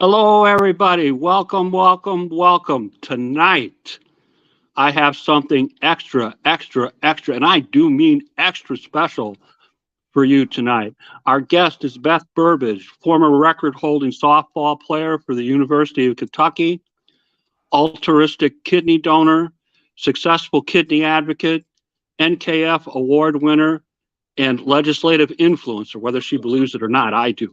Hello, everybody. Welcome, welcome, welcome. Tonight, I have something extra, extra, extra, and I do mean extra special for you tonight. Our guest is Beth Burbridge, former record holding softball player for the University of Kentucky, Alturistic kidney donor, successful kidney advocate, NKF award winner, and legislative influencer, whether she believes it or not, I do.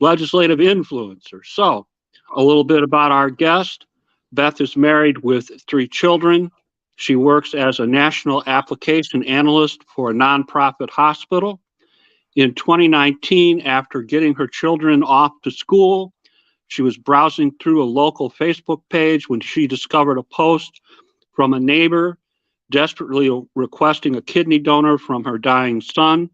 Legislative influencer. So, a little bit about our guest. Beth is married with 3 children. She works as a national application analyst for a nonprofit hospital. In 2019, after getting her children off to school, she was browsing through a local Facebook page when she discovered a post from a neighbor desperately requesting a kidney donor from her dying son.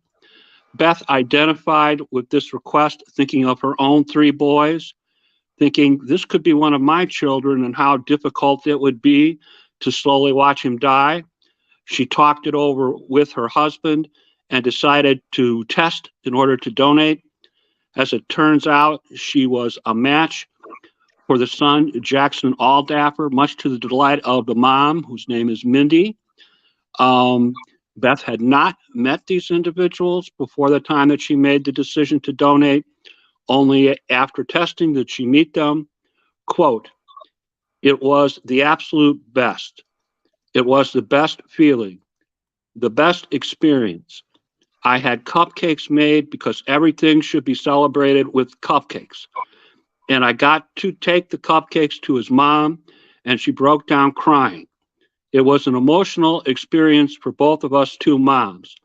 Beth identified with this request, thinking of her own 3 boys, thinking this could be one of my children and how difficult it would be to slowly watch him die. She talked it over with her husband and decided to test in order to donate. As it turns out, she was a match for the son, Jackson Aldaffer, much to the delight of the mom, whose name is Mindy. Um, Beth had not met these individuals before the time that she made the decision to donate. Only after testing did she meet them. Quote, it was the absolute best. It was the best feeling, the best experience. I had cupcakes made because everything should be celebrated with cupcakes. And I got to take the cupcakes to his mom, and she broke down crying. It was an emotional experience for both of us 2 moms.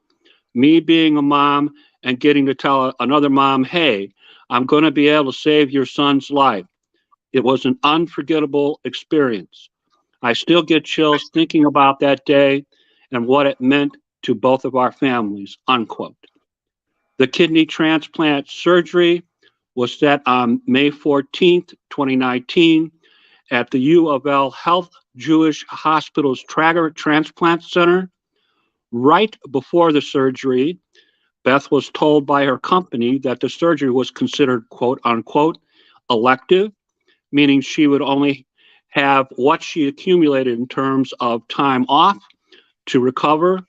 Me being a mom and getting to tell another mom, hey, I'm going to be able to save your son's life. It was an unforgettable experience. I still get chills thinking about that day and what it meant to both of our families, unquote. The kidney transplant surgery was set on May 14th, 2019 at the U of L Health Jewish Hospital's Trager Transplant Center. Right before the surgery, Beth was told by her company that the surgery was considered quote unquote elective, meaning she would only have what she accumulated in terms of time off to recover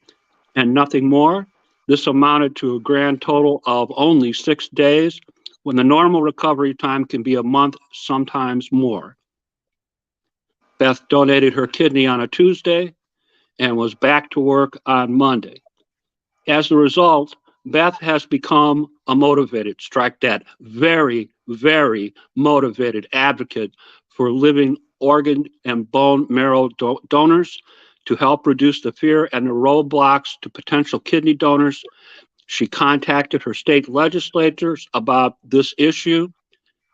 and nothing more. This amounted to a grand total of only 6 days, when the normal recovery time can be a month, sometimes more. Beth donated her kidney on a Tuesday and was back to work on Monday. As a result, Beth has become a motivated, strike that, very, very motivated advocate for living organ and bone marrow donors to help reduce the fear and the roadblocks to potential kidney donors. She contacted her state legislators about this issue.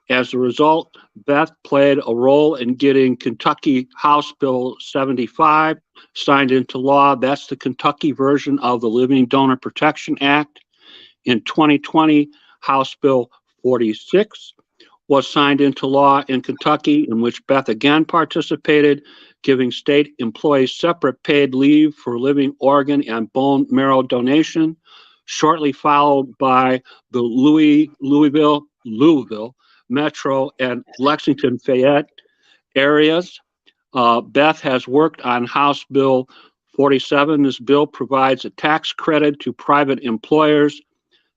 As a result, Beth played a role in getting Kentucky House Bill 75 signed into law. That's the Kentucky version of the Living Donor Protection Act. In 2020, House Bill 46 was signed into law in Kentucky, in which Beth again participated, giving state employees separate paid leave for living organ and bone marrow donation, shortly followed by the Louisville Metro and Lexington Fayette areas. Beth has worked on House Bill 47. This bill provides a tax credit to private employers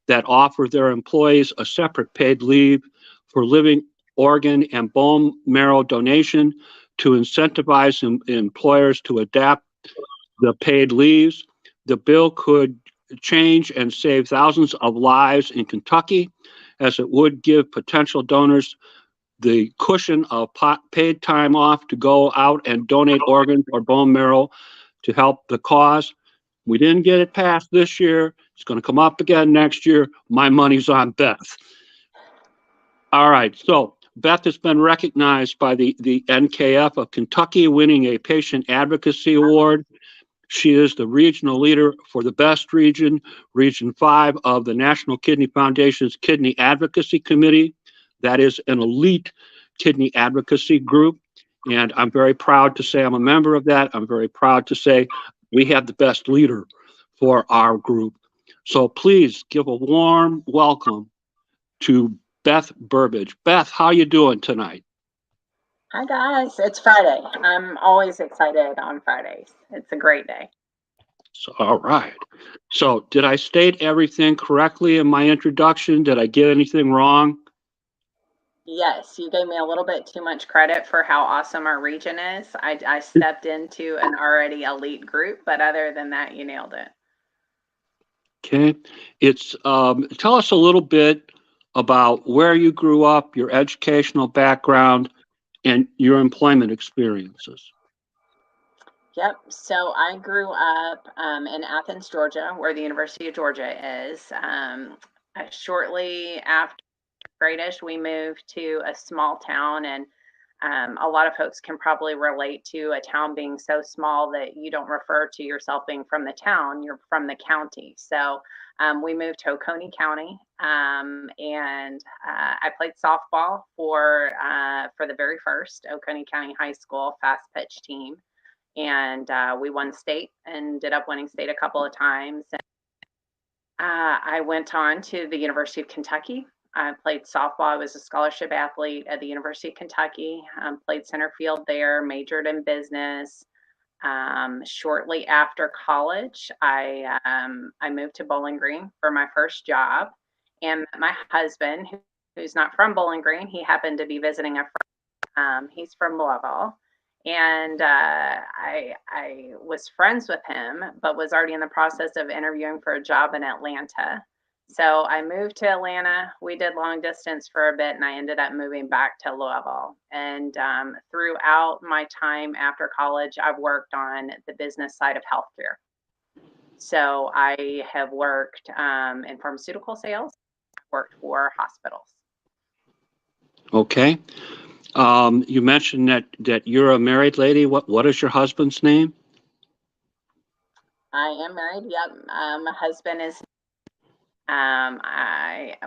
that offer their employees a separate paid leave for living organ and bone marrow donation to incentivize employers to adapt the paid leaves. The bill could change and save thousands of lives in Kentucky, as it would give potential donors the cushion of paid time off to go out and donate organs or bone marrow to help the cause. We didn't get it passed this year. It's going to come up again next year. My money's on Beth. All right, so Beth has been recognized by the NKF of Kentucky, winning a patient advocacy award. She is the regional leader for the best region, Region 5 of the National Kidney Foundation's Kidney Advocacy Committee. That is an elite kidney advocacy group, and I'm very proud to say I'm a member of that. I'm very proud to say we have the best leader for our group. So please give a warm welcome to Beth Burbridge. Beth, how you doing tonight? Hi guys, it's Friday. I'm always excited on Fridays. It's a great day. So, all right. So did I state everything correctly in my introduction? Did I get anything wrong? Yes, you gave me a little bit too much credit for how awesome our region is. I stepped into an already elite group, but other than that, you nailed it. Okay. It's tell us a little bit about where you grew up, your educational background, and your employment experiences. Yep. So I grew up in Athens, Georgia, where the University of Georgia is. Shortly after gradish, we moved to a small town, and a lot of folks can probably relate to a town being so small that you don't refer to yourself being from the town, you're from the county. So we moved to Oconee County, and I played softball for the very first Oconee County High School fast pitch team, and we won state and ended up winning state a couple of times. I went on to the University of Kentucky. I played softball. I was a scholarship athlete at the University of Kentucky. Played center field there, majored in business. Shortly after college, I moved to Bowling Green for my first job, and my husband, who's not from Bowling Green, he happened to be visiting a friend. He's from Louisville, and I was friends with him, but was already in the process of interviewing for a job in Atlanta. So I moved to Atlanta. We did long distance for a bit, and I ended up moving back to Louisville. And throughout my time after college, I've worked on the business side of healthcare. So I have worked in pharmaceutical sales, worked for hospitals. Okay. You mentioned that you're a married lady. What is your husband's name? I am married. Yep. My husband is.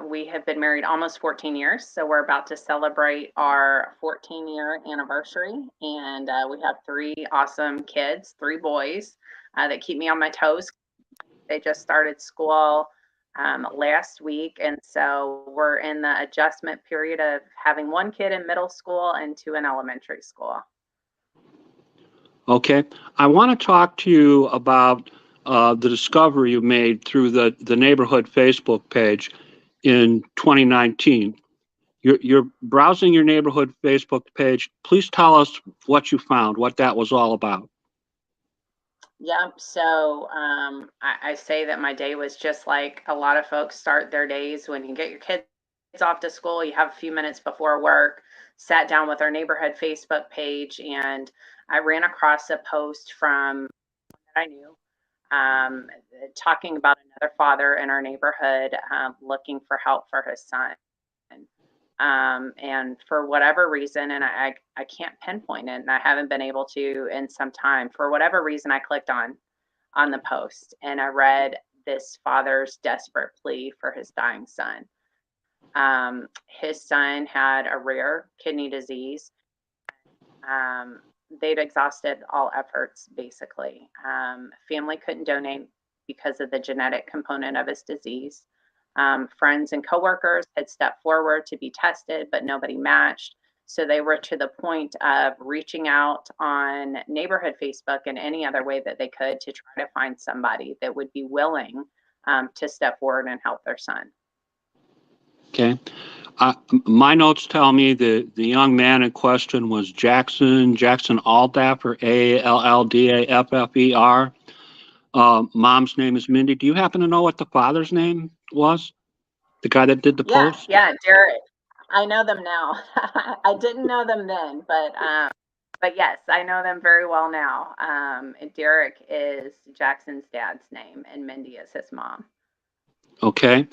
We have been married almost 14 years, so we're about to celebrate our 14-year anniversary, and we have 3 awesome kids, 3 boys that keep me on my toes. They just started school last week, and so we're in the adjustment period of having 1 kid in middle school and 2 in elementary school. Okay. I want to talk to you about the discovery you made through the neighborhood Facebook page in 2019. You're browsing your neighborhood Facebook page. Please tell us what you found, what that was all about. Yeah, so I say that my day was just like a lot of folks start their days. When you get your kids off to school, you have a few minutes before work, sat down with our neighborhood Facebook page, and I ran across a post from that I knew, talking about another father in our neighborhood looking for help for his son. And for whatever reason, and I can't pinpoint it, and I haven't been able to in some time, for whatever reason, I clicked on the post, and I read this father's desperate plea for his dying son. His son had a rare kidney disease. They'd exhausted all efforts, basically. Family couldn't donate because of the genetic component of his disease. Friends and coworkers had stepped forward to be tested, but nobody matched. So they were to the point of reaching out on neighborhood Facebook and any other way that they could to try to find somebody that would be willing to step forward and help their son. Okay. My notes tell me the young man in question was Jackson Alldaffer, Alldaffer. Mom's name is Mindy. Do you happen to know what the father's name was? The guy that did the post? Yeah, Derek. I know them now. I didn't know them then, but yes, I know them very well now. Derek is Jackson's dad's name, and Mindy is his mom. Okay.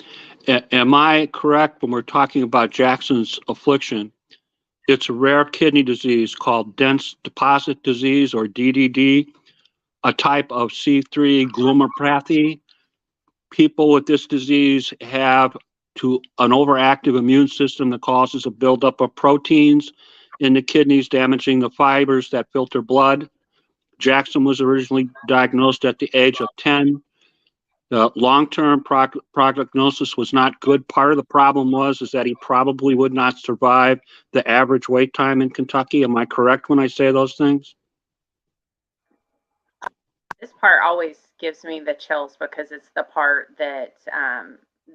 Am I correct when we're talking about Jackson's affliction? It's a rare kidney disease called dense deposit disease, or DDD, a type of C3 glomerulopathy. People with this disease have an overactive immune system that causes a buildup of proteins in the kidneys, damaging the fibers that filter blood. Jackson was originally diagnosed at the age of 10. The long-term prognosis was not good. Part of the problem is that he probably would not survive the average wait time in Kentucky. Am I correct when I say those things? This part always gives me the chills because it's the part that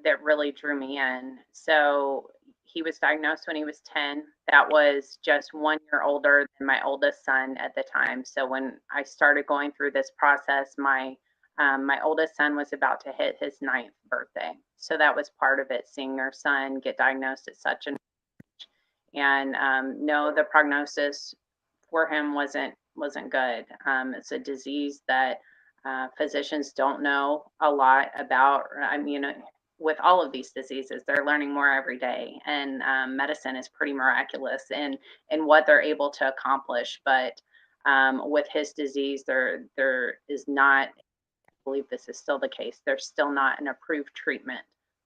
that really drew me in. So he was diagnosed when he was 10. That was just 1 year older than my oldest son at the time. So when I started going through this process, my oldest son was about to hit his 9th birthday. So that was part of it, seeing our son get diagnosed at such an age. And no, the prognosis for him wasn't good. It's a disease that physicians don't know a lot about. I mean, with all of these diseases, they're learning more every day, and medicine is pretty miraculous in what they're able to accomplish. But with his disease, there is not. I believe this is still the case. There's still not an approved treatment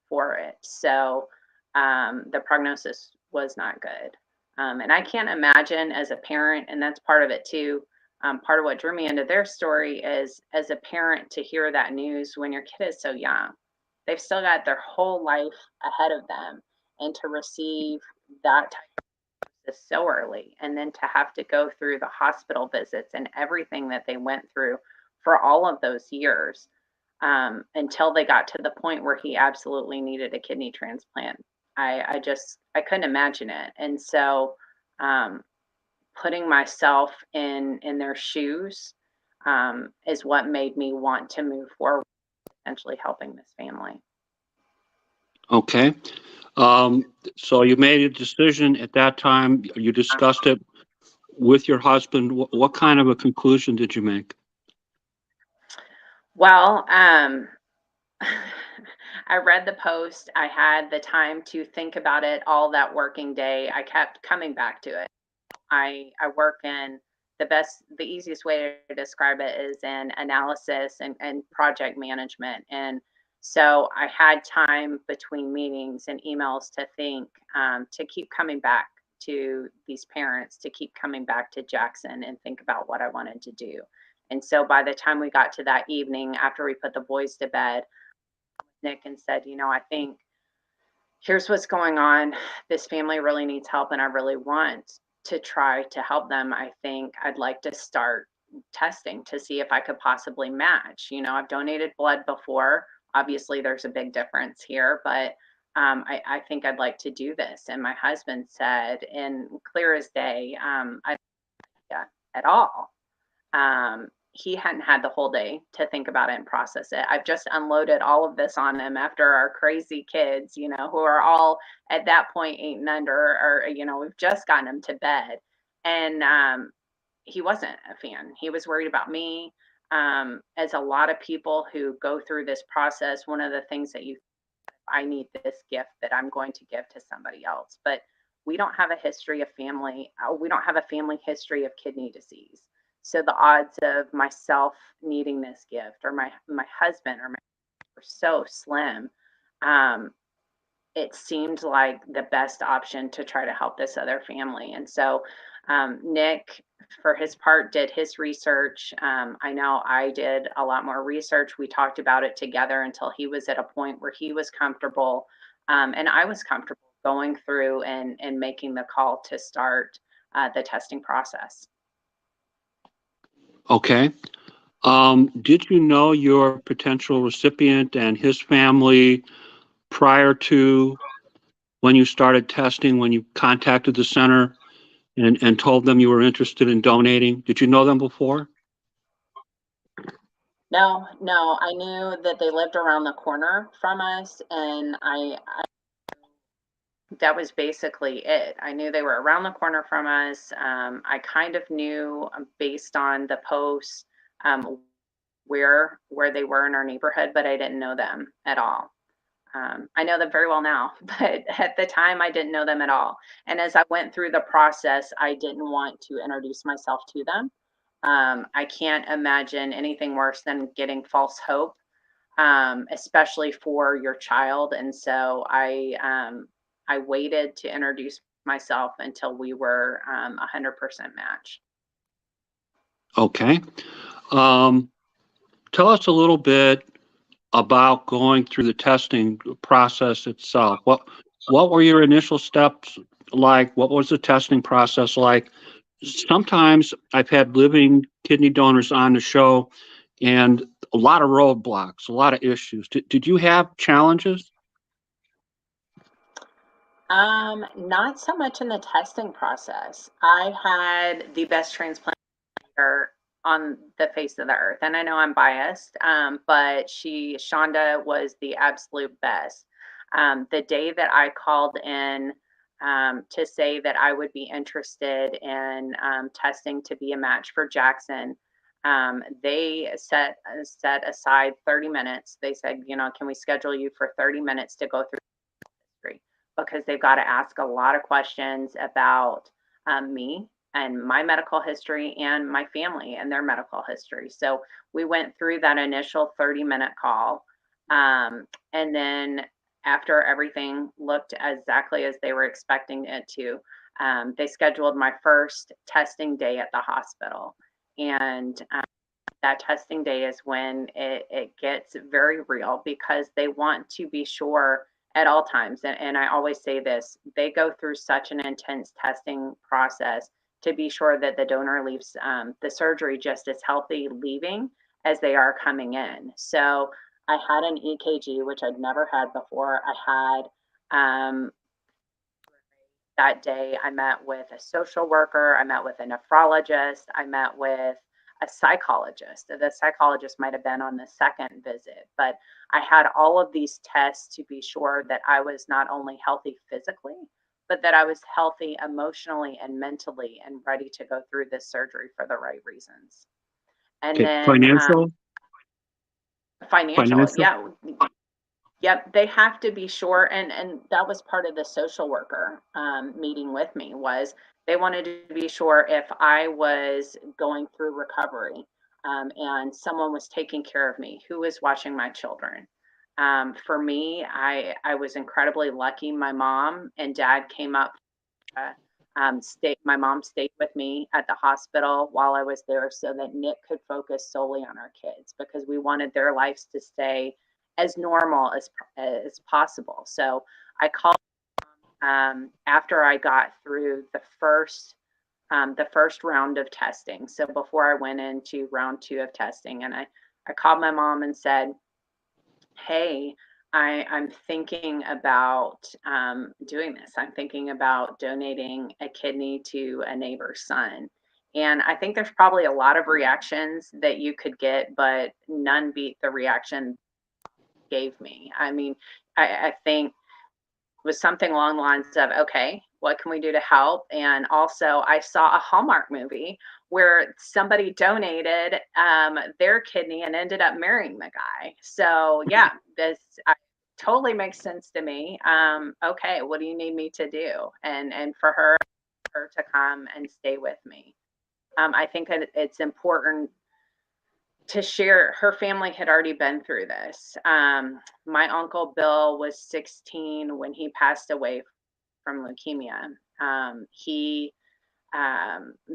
for it. So the prognosis was not good. And I can't imagine as a parent, and that's part of it too. Part of what drew me into their story is as a parent to hear that news when your kid is so young. They've still got their whole life ahead of them, and to receive that type of news so early, and then to have to go through the hospital visits and everything that they went through for all of those years until they got to the point where he absolutely needed a kidney transplant. I couldn't imagine it. And so um, putting myself in their shoes is what made me want to move forward, potentially helping this family. Okay. So you made a decision at that time. You discussed it with your husband. What kind of a conclusion did you make? Well, I read the post. I had the time to think about it all that working day. I kept coming back to it. I work in the easiest way to describe it is in analysis and project management. And so I had time between meetings and emails to think, to keep coming back to these parents, to keep coming back to Jackson and think about what I wanted to do. And so by the time we got to that evening, after we put the boys to bed, Nick and said, I think here's what's going on. This family really needs help, and I really want to try to help them. I think I'd like to start testing to see if I could possibly match. I've donated blood before. Obviously, there's a big difference here, but I think I'd like to do this. And my husband said, in clear as day, I don't at all. He hadn't had the whole day to think about it and process it. I've just unloaded all of this on him after our crazy kids, who are all at that point 8 and under, or we've just gotten him to bed, and he wasn't a fan. He was worried about me. As a lot of people who go through this process, one of the things that I need this gift that I'm going to give to somebody else, but we don't have a history of family. We don't have a family history of kidney disease. So the odds of myself needing this gift, or my husband or my were so slim. It seemed like the best option to try to help this other family. And so Nick, for his part, did his research. I know I did a lot more research. We talked about it together until he was at a point where he was comfortable, and I was comfortable going through and making the call to start the testing process. Okay. Did you know your potential recipient and his family prior to when you started testing, when you contacted the center and told them you were interested in donating? Did you know them before? No, I knew that they lived around the corner from us, and I that was basically it. I knew they were around the corner from us. I kind of knew based on the posts where they were in our neighborhood, but I didn't know them at all. I know them very well now, but at the time I didn't know them at all. And as I went through the process, I didn't want to introduce myself to them. I can't imagine anything worse than getting false hope, especially for your child. And so I waited to introduce myself until we were 100% match. Okay. Tell us a little bit about going through the testing process itself. What were your initial steps like? What was the testing process like? Sometimes I've had living kidney donors on the show and a lot of roadblocks, a lot of issues. Did you have challenges? Not so much in the testing process. I had the best transplant on the face of the earth. And I know I'm biased, but Shonda was the absolute best. The day that I called in to say that I would be interested in testing to be a match for Jackson, they set aside 30 minutes. They said, can we schedule you for 30 minutes to go through history? Because they've got to ask a lot of questions about me and my medical history and my family and their medical history. So we went through that initial 30-minute call. And then after everything looked exactly as they were expecting it to, they scheduled my first testing day at the hospital. And that testing day is when it gets very real because they want to be sure at all times. And I always say this, they go through such an intense testing process to be sure that the donor leaves the surgery just as healthy leaving as they are coming in. So I had an EKG, which I'd never had before. I had that day, I met with a social worker, I met with a nephrologist, I met with a psychologist. The psychologist might have been on the second visit, but I had all of these tests to be sure that I was not only healthy physically, but that I was healthy emotionally and mentally and ready to go through this surgery for the right reasons. And Okay, then financial, financial, financial. yeah. Yep, they have to be sure, and that was part of the social worker meeting with me was they wanted to be sure if I was going through recovery and someone was taking care of me, who was watching my children. For me, I was incredibly lucky. My mom and dad came up. My mom stayed with me at the hospital while I was there so that Nick could focus solely on our kids because we wanted their lives to stay as normal as possible. So I called after I got through the first round of testing. So before I went into round 2 of testing, and I called my mom and said, "Hey, I'm thinking about doing this. I'm thinking about donating a kidney to a neighbor's son." And I think there's probably a lot of reactions that you could get, but none beat the reaction gave me. I mean, I think it was something along the lines of, okay, what can we do to help? And also, I saw a Hallmark movie where somebody donated their kidney and ended up marrying the guy. So, yeah, this totally makes sense to me. Okay, what do you need me to do? And for her to come and stay with me. I think that it's important to share. Her family had already been through this. My uncle Bill was 16 when he passed away from leukemia. He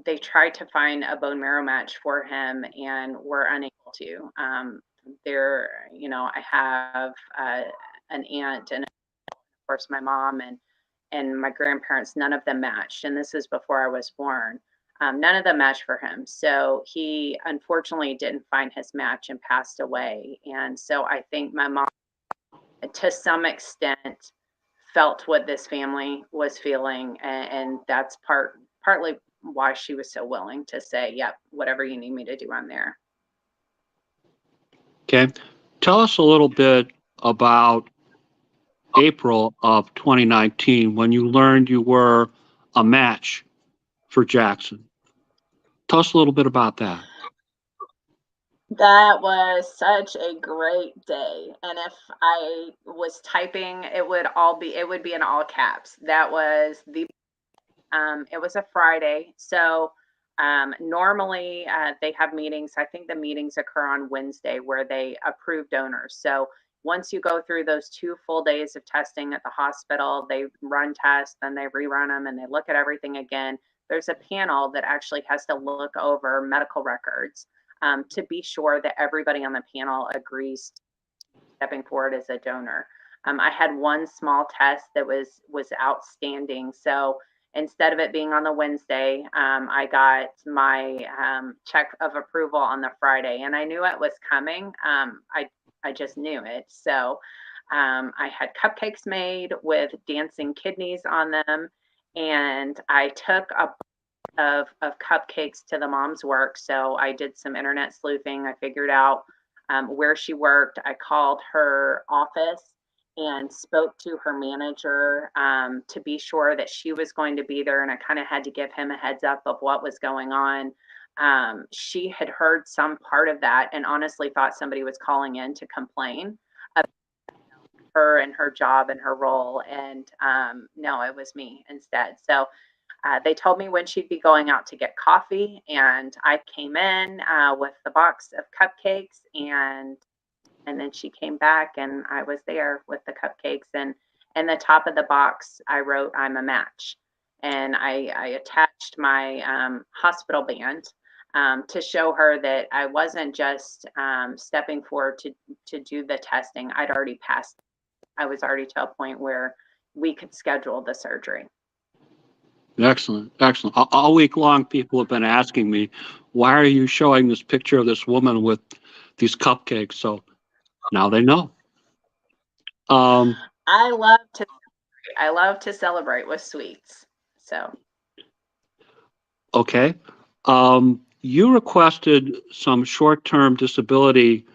They tried to find a bone marrow match for him and were unable to. I have an aunt and of course my mom and my grandparents. None of them matched, and this is before I was born. None of them matched for him. So he unfortunately didn't find his match and passed away. And so I think my mom, to some extent, felt what this family was feeling. And that's partly why she was so willing to say, yep, whatever you need me to do, I'm there. Okay, tell us a little bit about April of 2019 when you learned you were a match for Jackson. Tell us a little bit about that. That was such a great day. And if I was typing, it would be in all caps. That was it was a Friday. So normally they have meetings. I think the meetings occur on Wednesday where they approve donors. So once you go through those 2 full days of testing at the hospital, they run tests, then they rerun them and they look at everything again. There's a panel that actually has to look over medical records to be sure that everybody on the panel agrees stepping forward as a donor. I had one small test that was outstanding. So instead of it being on the Wednesday, I got my check of approval on the Friday, and I knew it was coming. I just knew it. So I had cupcakes made with dancing kidneys on them, and I took a of cupcakes to the mom's work. So I did some internet sleuthing. I figured out where she worked. I called her office and spoke to her manager to be sure that she was going to be there. And I kind of had to give him a heads up of what was going on. She had heard some part of that and honestly thought somebody was calling in to complain about her and her job and her role. And no, it was me instead. So they told me when she'd be going out to get coffee, and I came in with the box of cupcakes, and then she came back, and I was there with the cupcakes, and in the top of the box, I wrote, "I'm a match," and I attached my hospital band to show her that I wasn't just stepping forward to do the testing. I'd already passed. I was already to a point where we could schedule the surgery. Excellent, excellent. All week long, people have been asking me, why are you showing this picture of this woman with these cupcakes? So now they know. I love to celebrate with sweets. So Okay. You requested some short-term disability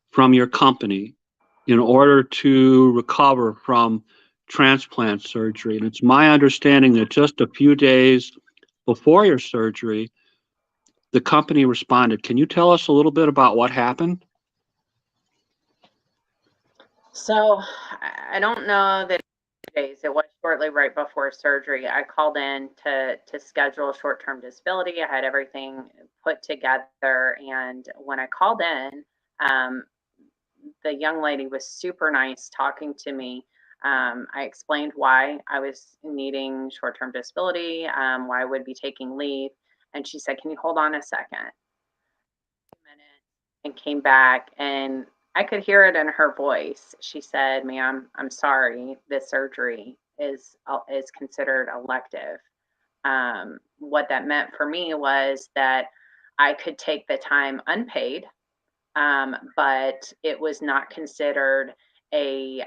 from your company in order to recover from transplant surgery. And it's my understanding that just a few days before your surgery, the company responded. Can you tell us a little bit about what happened? So I don't know that days. It was shortly right before surgery. I called in to schedule short-term disability. I had everything put together, and when I called in, the young lady was super nice talking to me. I explained why I was needing short-term disability, why I would be taking leave, and she said, "Can you hold on a second?" And came back, and I could hear it in her voice. She said, "Ma'am, I'm sorry. This surgery is considered elective." What that meant for me was that I could take the time unpaid, but it was not considered a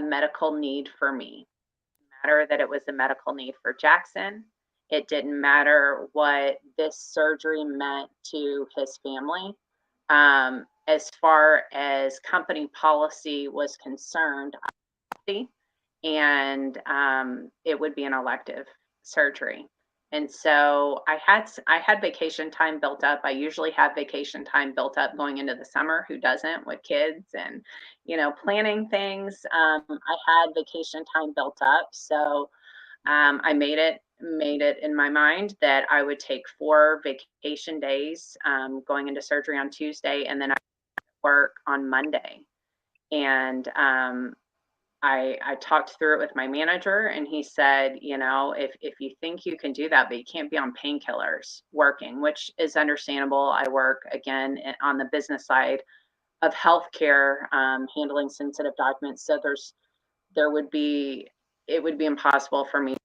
medical need for me. It didn't matter that it was a medical need for Jackson. It didn't matter what this surgery meant to his family. As far as company policy was concerned, and it would be an elective surgery. And so I had vacation time built up. I usually have vacation time built up going into the summer. Who doesn't with kids and planning things? I had vacation time built up, so I made it in my mind that I would take 4 vacation days going into surgery on Tuesday, and then I work on Monday. And I talked through it with my manager, and he said, if you think you can do that, but you can't be on painkillers working, which is understandable. I work again on the business side of healthcare, handling sensitive documents. So it would be impossible for me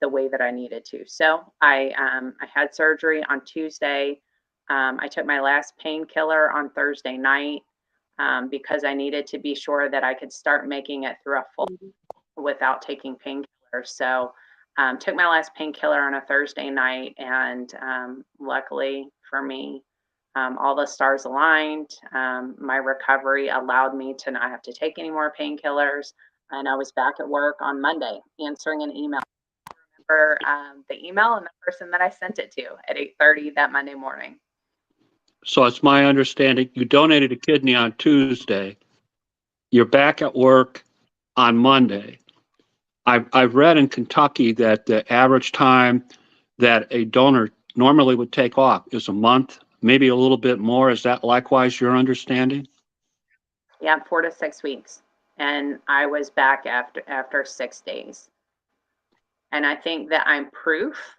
the way that I needed to. So I had surgery on Tuesday. I took my last painkiller on Thursday night because I needed to be sure that I could start making it through a full without taking painkillers. So took my last painkiller on a Thursday night, and luckily for me, all the stars aligned. My recovery allowed me to not have to take any more painkillers, and I was back at work on Monday answering an email. For the email and the person that I sent it to at 8:30 that Monday morning. So it's my understanding you donated a kidney on Tuesday. You're back at work on Monday. I've read in Kentucky that the average time that a donor normally would take off is a month, maybe a little bit more. Is that likewise your understanding? Yeah, 4 to 6 weeks. And I was back after 6 days. And I think that I'm proof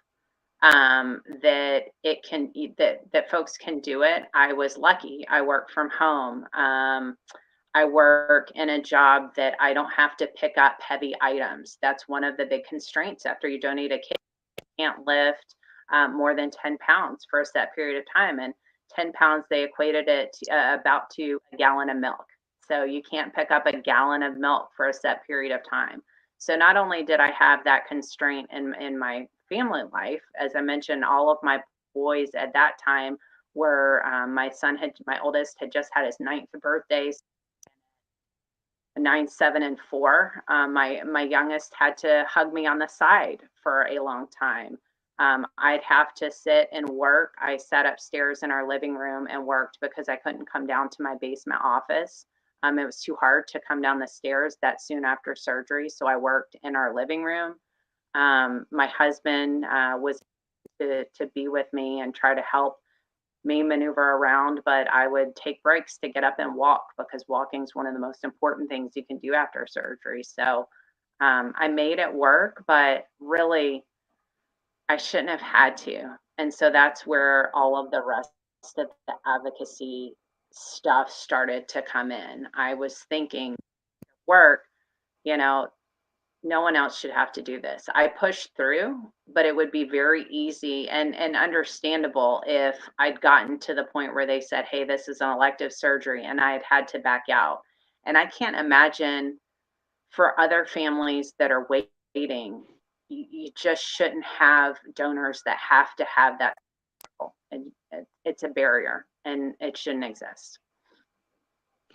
that it can that folks can do it. I was lucky. I work from home. I work in a job that I don't have to pick up heavy items. That's one of the big constraints after you donate a kidney. You can't lift more than 10 pounds for a set period of time. And 10 pounds, they equated it about to a gallon of milk. So you can't pick up a gallon of milk for a set period of time. So not only did I have that constraint in my family life, as I mentioned, all of my boys at that time were my oldest had just had his 9th birthday, 9, 7, and 4. My youngest had to hug me on the side for a long time. I'd have to sit and work. I sat upstairs in our living room and worked because I couldn't come down to my basement office. It was too hard to come down the stairs that soon after surgery, so I worked in our living room. My husband was to be with me and try to help me maneuver around, but I would take breaks to get up and walk because walking is one of the most important things you can do after surgery. So I made it work, but really, I shouldn't have had to. And so that's where all of the rest of the advocacy stuff started to come in. I was thinking, work, you know, no one else should have to do this. I pushed through, but it would be very easy and understandable if I'd gotten to the point where they said, "Hey, this is an elective surgery," and I had to back out. And I can't imagine for other families that are waiting, you just shouldn't have donors that have to have that. And it's a barrier, and it shouldn't exist.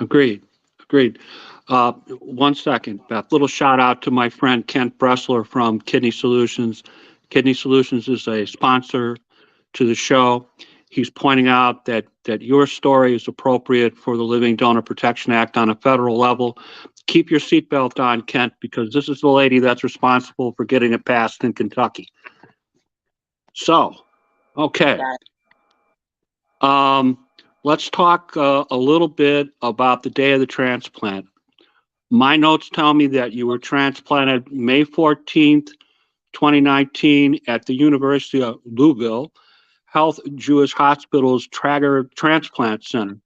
Agreed. Agreed. 1 second, Beth. Little shout out to my friend Kent Bressler from Kidney Solutions. Kidney Solutions is a sponsor to the show. He's pointing out that your story is appropriate for the Living Donor Protection Act on a federal level. Keep your seatbelt on, Kent, because this is the lady that's responsible for getting it passed in Kentucky. So, okay. Let's talk a little bit about the day of the transplant. My notes tell me that you were transplanted May 14th, 2019 at the University of Louisville Health Jewish Hospital's Trager Transplant Center.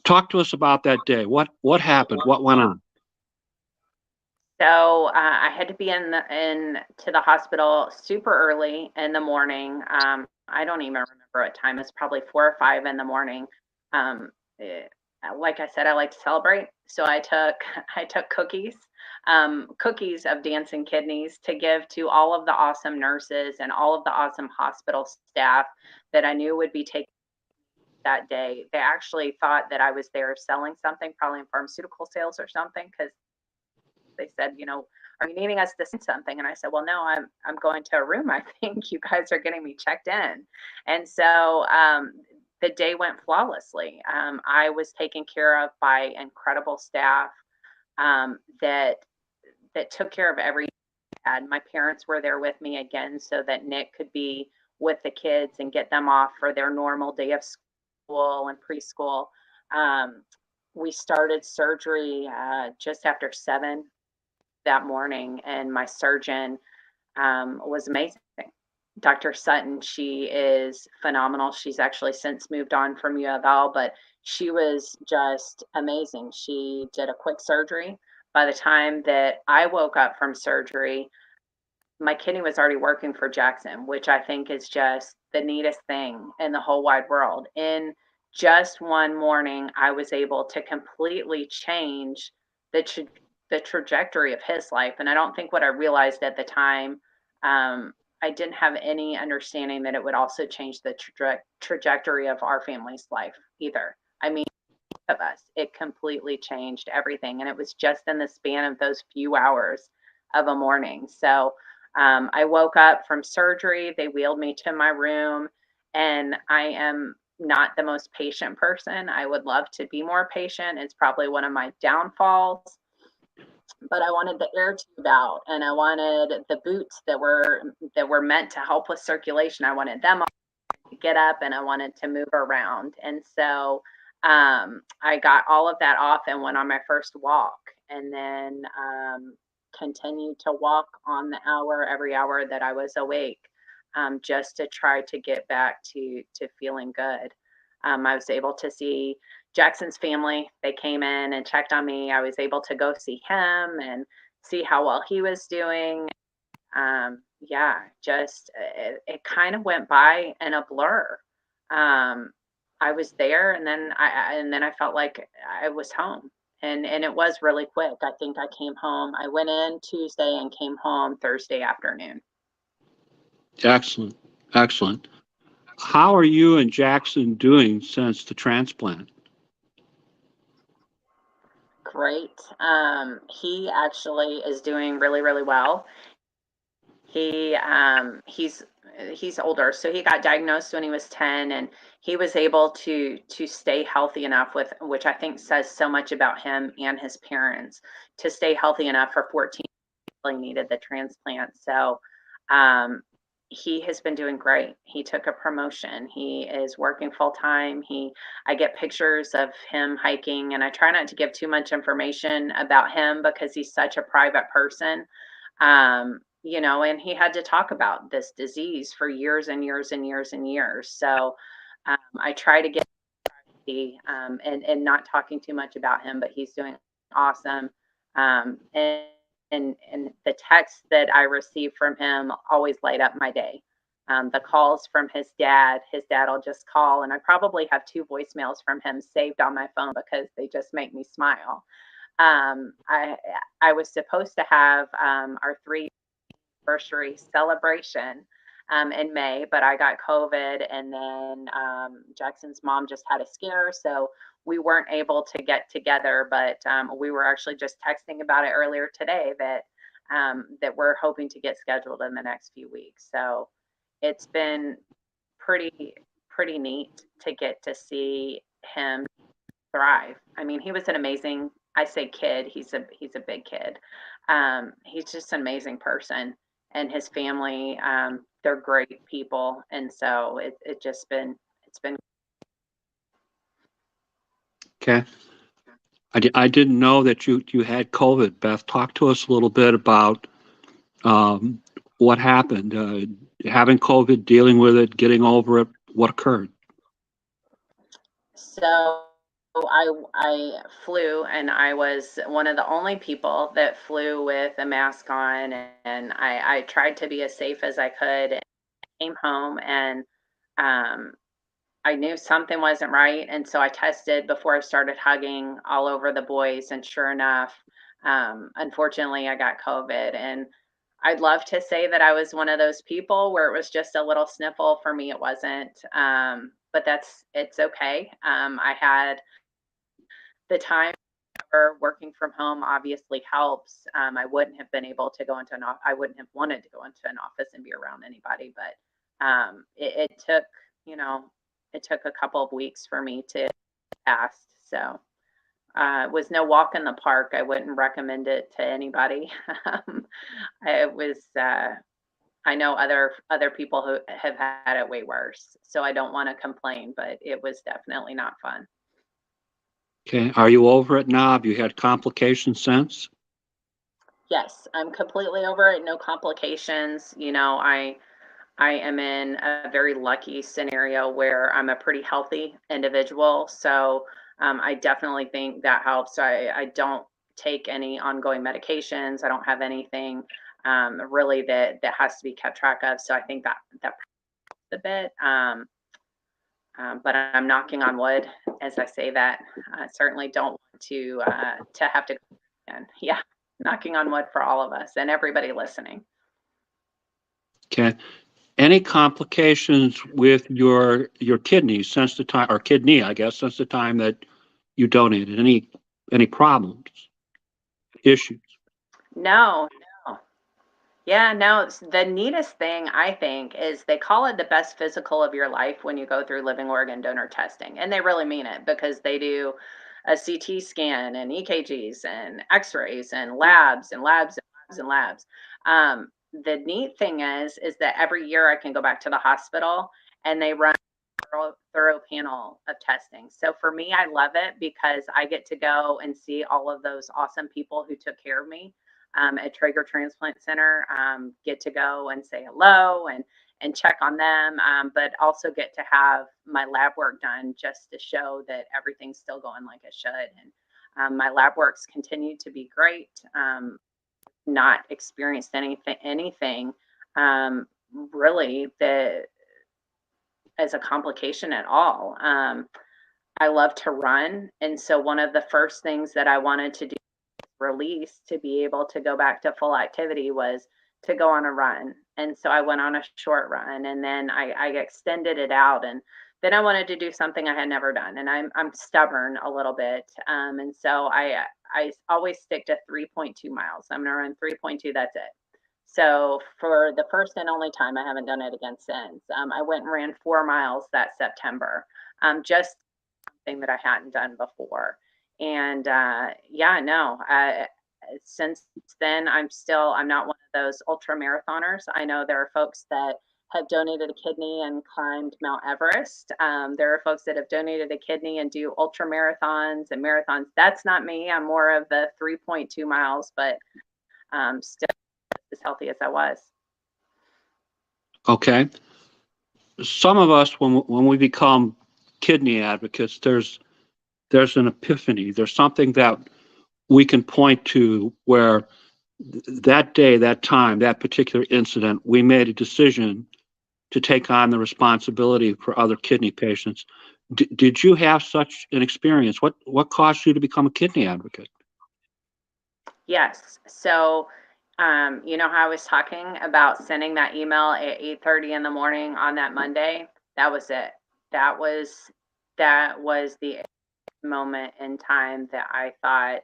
Talk to us about that day. What happened? What went on? So I had to be in to the hospital super early in the morning. I don't even remember what time. It's probably 4 or 5 in the morning. Like I said, I like to celebrate, so I took cookies of dancing kidneys to give to all of the awesome nurses and all of the awesome hospital staff that I knew would be taking that day. They actually thought that I was there selling something, probably in pharmaceutical sales or something, because they said, are you needing us to send something? And I said, well, no, I'm going to a room. I think you guys are getting me checked in. And so the day went flawlessly. I was taken care of by incredible staff that took care of everything. And my parents were there with me again so that Nick could be with the kids and get them off for their normal day of school and preschool. We started surgery just after 7 that morning, and my surgeon was amazing. Dr. Sutton, she is phenomenal. She's actually since moved on from U of L, but she was just amazing. She did a quick surgery. By the time that I woke up from surgery, my kidney was already working for Jackson, which I think is just the neatest thing in the whole wide world. In just one morning, I was able to completely change the trajectory of his life. And I don't think what I realized at the time, I didn't have any understanding that it would also change the trajectory of our family's life either. I mean, of us, it completely changed everything. And it was just in the span of those few hours of a morning. So I woke up from surgery. They wheeled me to my room, and I am not the most patient person. I would love to be more patient. It's probably one of my downfalls. But I wanted the air tube out, and I wanted the boots that were meant to help with circulation. I wanted them to get up, and I wanted to move around. And so I got all of that off and went on my first walk, and then continued to walk on the hour, every hour that I was awake. just to try to get back to feeling good. I was able to see Jackson's family. They came in and checked on me. I was able to go see him and see how well he was doing. Yeah, just it kind of went by in a blur. I was there, and then I felt like I was home, and it was really quick. I think I came home. I went in Tuesday and came home Thursday afternoon. Excellent. Excellent. How are you and Jackson doing since the transplant? Great. He actually is doing really, really well. He's older, so he got diagnosed when he was 10, and he was able to stay healthy enough, with which I think says so much about him and his parents, to stay healthy enough for 14 really needed the transplant. So he has been doing great. He took a promotion. He is working full time. I get pictures of him hiking, and I try not to give too much information about him because he's such a private person. And he had to talk about this disease for years and years and years and years. So I try to get and not talking too much about him, but he's doing awesome. And the texts that I receive from him always light up my day. The calls from his dad will just call, and I probably have 2 voicemails from him saved on my phone because they just make me smile. I was supposed to have our 3 anniversary celebration in May, but I got COVID, and then Jackson's mom just had a scare, so we weren't able to get together. But we were actually just texting about it earlier today that we're hoping to get scheduled in the next few weeks. So it's been pretty neat to get to see him thrive. I mean, he was an amazing. I say kid. He's a big kid. He's just an amazing person, and his family. They're great people, and so it's been. Okay. I didn't know that you had COVID. Beth, talk to us a little bit about what happened. Having COVID, dealing with it, getting over it. What occurred? So I flew, and I was one of the only people that flew with a mask on, and I tried to be as safe as I could. And came home, and I knew something wasn't right, and so I tested before I started hugging all over the boys, and sure enough, unfortunately, I got COVID. And I'd love to say that I was one of those people where it was just a little sniffle. For me, it wasn't. But it's okay. I had the time where working from home obviously helps. I wouldn't have been able to go into I wouldn't have wanted to go into an office and be around anybody, but it took, it took a couple of weeks for me to pass. So it was no walk in the park. I wouldn't recommend it to anybody. It was. I know other people who have had it way worse, so I don't want to complain, but it was definitely not fun. Okay. Are you over it now? Have you had complications since? Yes, I'm completely over it. No complications. I am in a very lucky scenario where I'm a pretty healthy individual. So I definitely think that helps. I don't take any ongoing medications. I don't have anything really that has to be kept track of. So I think that helps a bit. But I'm knocking on wood as I say that. I certainly don't want to have to. And yeah, knocking on wood for all of us and everybody listening. Okay. Any complications with your kidneys since the time, or kidney, I guess, since the time that you donated? Any problems, issues? No, no. Yeah, no. The neatest thing I think is they call it the best physical of your life when you go through living organ donor testing. And they really mean it because they do a CT scan and EKGs and x-rays and labs and labs and labs and labs. The neat thing is that every year I can go back to the hospital and they run a thorough panel of testing. So for me, I love it because I get to go and see all of those awesome people who took care of me at Traeger Transplant Center. Get to go and say hello and check on them, but also get to have my lab work done just to show that everything's still going like it should. And my lab works continue to be great. Not experienced anything really that as a complication at all. I love to run, and so one of the first things that I wanted to do release to be able to go back to full activity was to go on a run. And so I went on a short run, and then I extended it out, and then I wanted to do something I had never done, and I'm stubborn a little bit, and so I always stick to 3.2 miles. I'm gonna run 3.2. That's it. So for the first and only time, I haven't done it again since. I went and ran 4 miles that September. Just something that I hadn't done before. And yeah, no, since then, I'm not one of those ultra marathoners. I know there are folks that have donated a kidney and climbed Mount Everest. There are folks that have donated a kidney and do ultra marathons and marathons. That's not me. I'm more of the 3.2 miles, but still as healthy as I was. Okay. Some of us, when we become kidney advocates, there's an epiphany. There's something that we can point to where that day, that time, that particular incident, we made a decision to take on the responsibility for other kidney patients. Did you have such an experience? What caused you to become a kidney advocate? Yes. So, you know how I was talking about sending that email at 8:30 in the morning on that Monday? That was it. That was the moment in time that I thought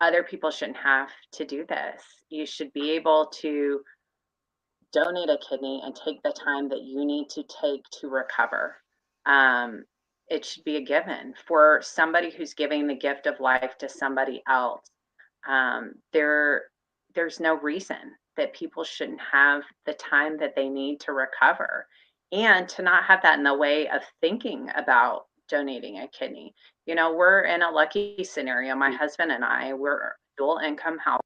other people shouldn't have to do this. You should be able to donate a kidney and take the time that you need to take to recover. It should be a given for somebody who's giving the gift of life to somebody else. There's no reason that people shouldn't have the time that they need to recover, and to not have that in the way of thinking about donating a kidney. You know, we're in a lucky scenario. My husband and I, we're dual income house,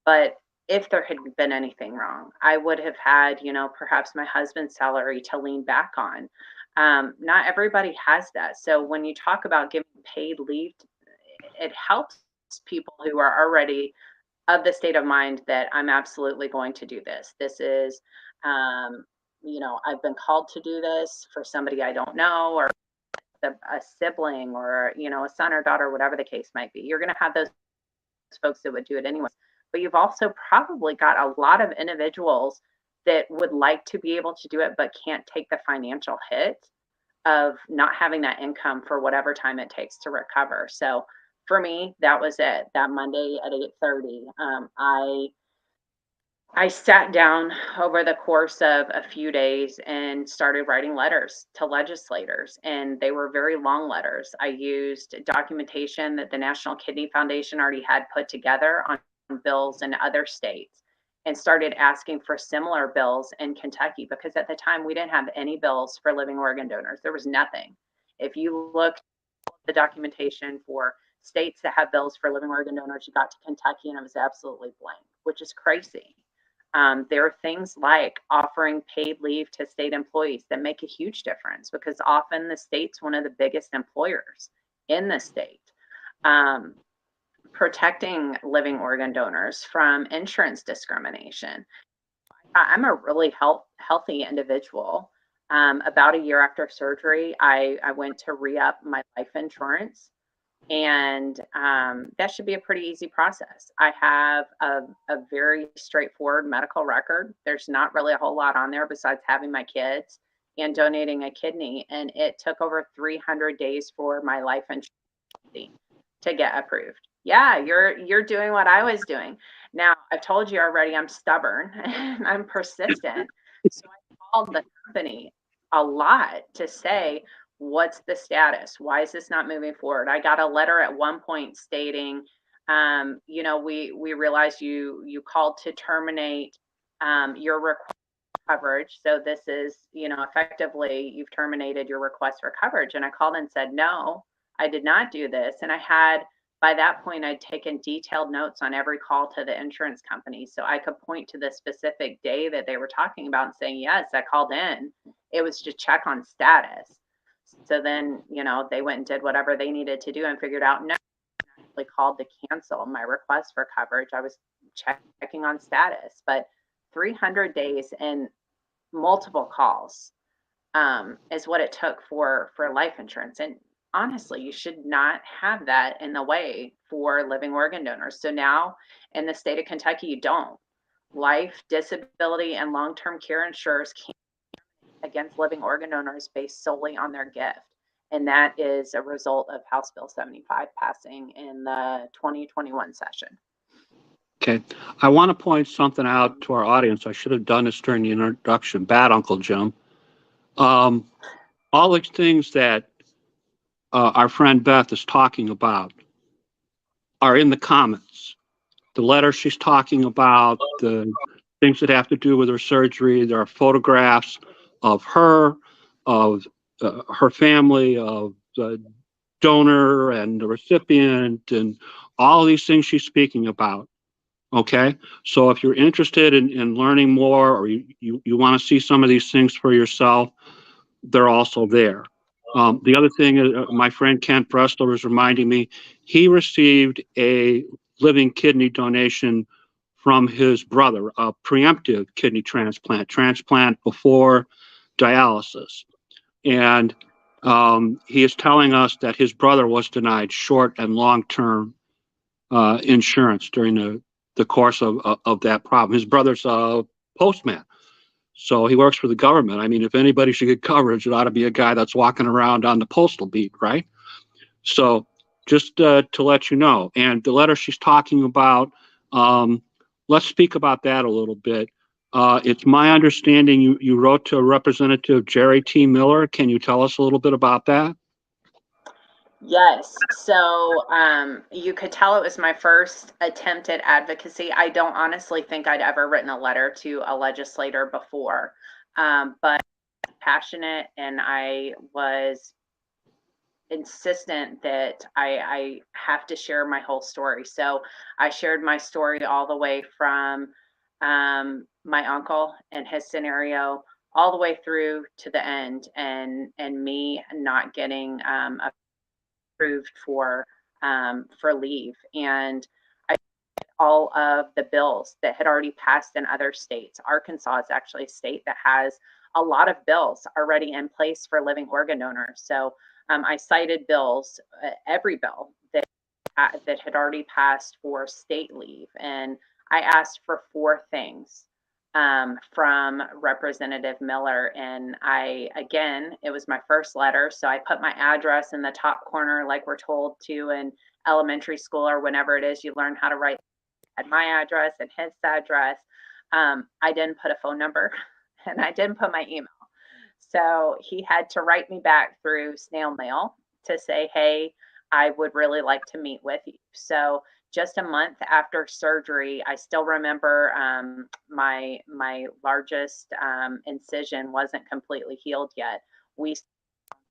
but if there had been anything wrong, I would have had, you know, perhaps my husband's salary to lean back on. Not everybody has that. So when you talk about giving paid leave, it helps people who are already of the state of mind that I'm absolutely going to do this. This is, you know, I've been called to do this for somebody I don't know, or a sibling, or, you know, a son or daughter, whatever the case might be. You're going to have those folks that would do it anyway. But you've also probably got a lot of individuals that would like to be able to do it, but can't take the financial hit of not having that income for whatever time it takes to recover. So for me, that was it. That Monday at 8:30, I sat down over the course of a few days and started writing letters to legislators, and they were very long letters. I used documentation that the National Kidney Foundation already had put together on bills in other states, and started asking for similar bills in Kentucky, because at the time we didn't have any bills for living organ donors. There was nothing. If you looked at the documentation for states that have bills for living organ donors, you got to Kentucky and it was absolutely blank, which is crazy. There are things like offering paid leave to state employees that make a huge difference, because often the state's one of the biggest employers in the state. Protecting living organ donors from insurance discrimination. I'm a really healthy individual. About a year after surgery, I went to re-up my life insurance, and that should be a pretty easy process. I have a very straightforward medical record. There's not really a whole lot on there besides having my kids and donating a kidney, and it took over 300 days for my life insurance to get approved. Yeah, you're doing what I was doing. Now, I've told you already, I'm stubborn and I'm persistent. So I called the company a lot to say, what's the status? Why is this not moving forward? I got a letter at one point stating, you know, we realize you called to terminate your request for coverage. So this is, you know, effectively you've terminated your request for coverage. And I called and said, no, I did not do this. And I had by that point, I'd taken detailed notes on every call to the insurance company. So I could point to the specific day that they were talking about and saying, yes, I called in. It was to check on status. So then, they went and did whatever they needed to do and figured out, no, I actually called to cancel my request for coverage. I was checking on status, but 300 days and multiple calls is what it took for life insurance. And honestly, you should not have that in the way for living organ donors. So now in the state of Kentucky, you don't. Life, disability, and long-term care insurers can't against living organ donors based solely on their gift. And that is a result of House Bill 75 passing in the 2021 session. Okay. I want to point something out to our audience. I should have done this during the introduction. Bad, Uncle Jim. All these things that our friend Beth is talking about are in the comments. The letter she's talking about, the things that have to do with her surgery, there are photographs of her, of her family, of the donor and the recipient, and all of these things she's speaking about. Okay, so if you're interested in learning more, or you want to see some of these things for yourself, they're also there. The other thing is, my friend Kent Bressler was reminding me, he received a living kidney donation from his brother, a preemptive kidney transplant before dialysis. And he is telling us that his brother was denied short and long-term insurance during the course of that problem. His brother's a postman, so he works for the government. I mean, if anybody should get coverage, it ought to be a guy that's walking around on the postal beat, right? So just to let you know. And the letter she's talking about, let's speak about that a little bit. It's my understanding you wrote to Representative Jerry T. Miller. Can you tell us a little bit about that? Yes. So you could tell it was my first attempt at advocacy. I don't honestly think I'd ever written a letter to a legislator before, but passionate, and I was insistent that I have to share my whole story. So I shared my story all the way from my uncle and his scenario all the way through to the end, and me not getting approved for leave, and all of the bills that had already passed in other states. Arkansas is actually a state that has a lot of bills already in place for living organ donors. So I cited bills, every bill that had already passed for state leave, and I asked for 4 things from Representative Miller. And it was my first letter, so I put my address in the top corner, like we're told to in elementary school or whenever it is you learn how to write. Had my address and his address. I didn't put a phone number, and I didn't put my email. So he had to write me back through snail mail to say, hey, I would really like to meet with you. So just a month after surgery, I still remember my largest incision wasn't completely healed yet. We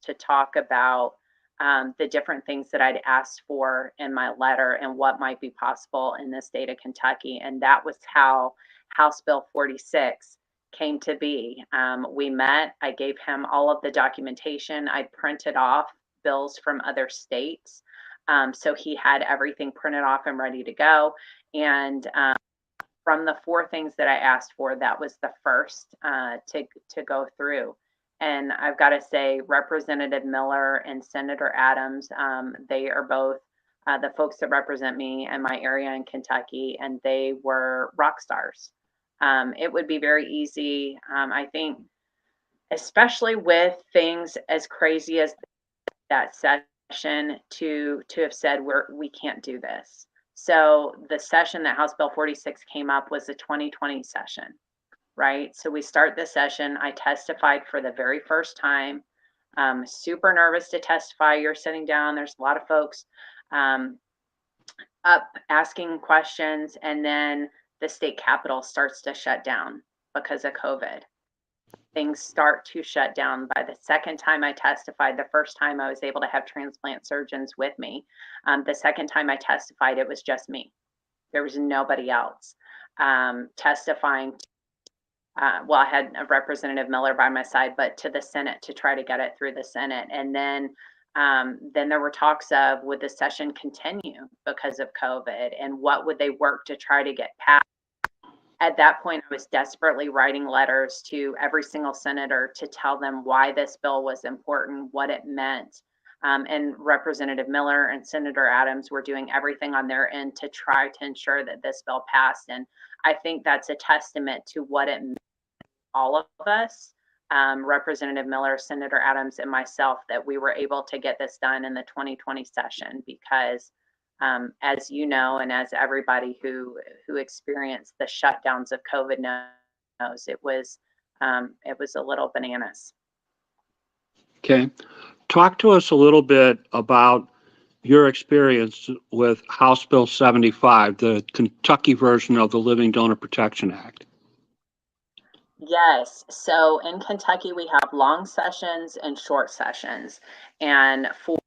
to talk about the different things that I'd asked for in my letter and what might be possible in the state of Kentucky. And that was how House Bill 46 came to be. We met, I gave him all of the documentation. I printed off bills from other states. So he had everything printed off and ready to go. And from the 4 things that I asked for, that was the first to go through. And I've got to say, Representative Miller and Senator Adams, they are both the folks that represent me and my area in Kentucky, and they were rock stars. It would be very easy, I think, especially with things as crazy as that session, to have said we can't do this. So the session that House Bill 46 came up was the 2020 session. Right. So we start the session. I testified for the very first time. Super nervous to testify. You're sitting down. There's a lot of folks up asking questions. And then the state capitol starts to shut down because of COVID. things start to shut down. By the second time I testified, the first time I was able to have transplant surgeons with me. The second time I testified, it was just me. There was nobody else testifying. Well, I had Representative Miller by my side, but to the Senate to try to get it through the Senate. And then there were talks of, would the session continue because of COVID, and what would they work to try to get passed? At that point, I was desperately writing letters to every single senator to tell them why this bill was important, what it meant. And Representative Miller and Senator Adams were doing everything on their end to try to ensure that this bill passed. And I think that's a testament to what it meant to all of us, Representative Miller, Senator Adams, and myself, that we were able to get this done in the 2020 session, because as you know, and as everybody who experienced the shutdowns of COVID knows, it was a little bananas. Okay. Talk to us a little bit about your experience with House Bill 75, the Kentucky version of the Living Donor Protection Act. Yes. So in Kentucky, we have long sessions and short sessions. And for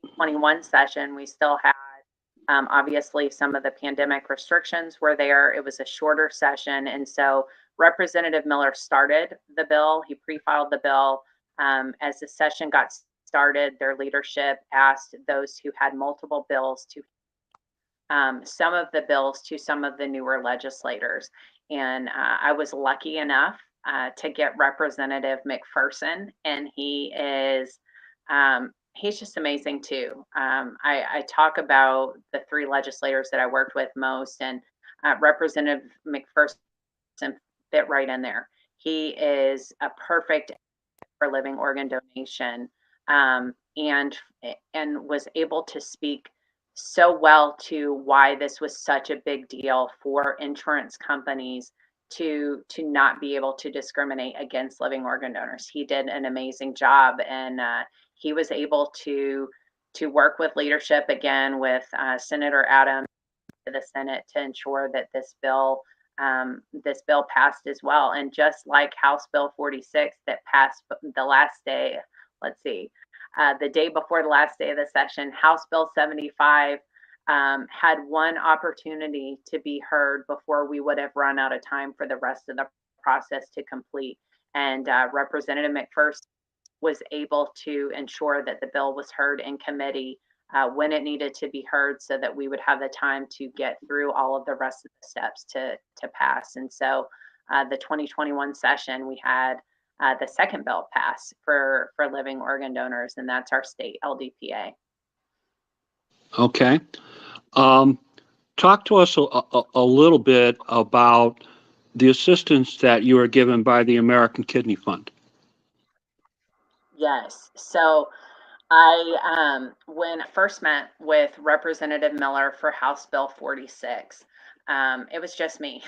the 2021 session, we still had, obviously, some of the pandemic restrictions were there. It was a shorter session. And so Representative Miller started the bill. He pre-filed the bill. As the session got started, their leadership asked those who had multiple bills to some of the bills to some of the newer legislators. And I was lucky enough to get Representative McPherson, and he's just amazing too. I talk about the three legislators that I worked with most, and Representative McPherson fit right in there. He is a perfect for living organ donation, and was able to speak so well to why this was such a big deal for insurance companies to not be able to discriminate against living organ donors. He did an amazing job, and he was able to work with leadership again with Senator Adams to the Senate to ensure that this bill passed as well. And just like House Bill 46 that passed the last day, the day before the last day of the session, House Bill 75 had one opportunity to be heard before we would have run out of time for the rest of the process to complete. And Representative McPherson was able to ensure that the bill was heard in committee when it needed to be heard, so that we would have the time to get through all of the rest of the steps to pass. And so the 2021 session, we had the second bill pass for living organ donors, and that's our state LDPA. Okay. Talk to us a little bit about the assistance that you were given by the American Kidney Fund. Yes. So I, when I first met with Representative Miller for House Bill 46, it was just me.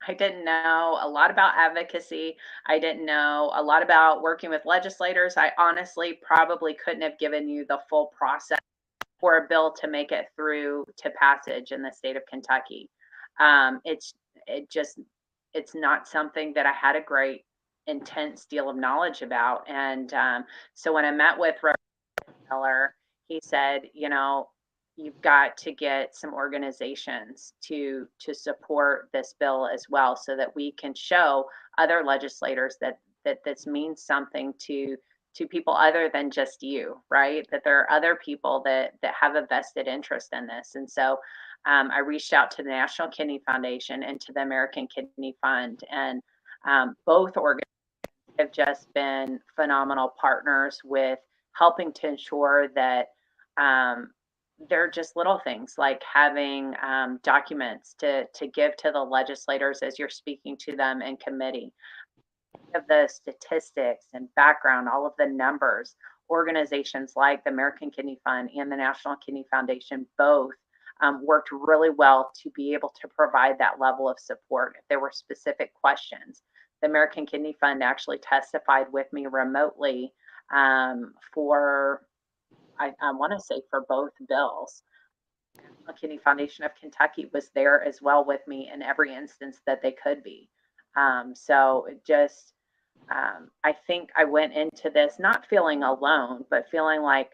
I didn't know a lot about advocacy. I didn't know a lot about working with legislators. I honestly probably couldn't have given you the full process for a bill to make it through to passage in the state of Kentucky. It's not something that I had a great intense deal of knowledge about. And so when I met with Representative Miller, he said, you've got to get some organizations to support this bill as well, so that we can show other legislators that this means something to people other than just you, right? That there are other people that have a vested interest in this. And so I reached out to the National Kidney Foundation and to the American Kidney Fund, and both organizations have just been phenomenal partners with helping to ensure that they're just little things like having documents to give to the legislators as you're speaking to them in committee, of the statistics and background, all of the numbers. Organizations like the American Kidney Fund and the National Kidney Foundation both worked really well to be able to provide that level of support if there were specific questions. The American Kidney Fund actually testified with me remotely for, I want to say, for both bills. The National Kidney Foundation of Kentucky was there as well with me in every instance that they could be. So just I think I went into this not feeling alone, but feeling like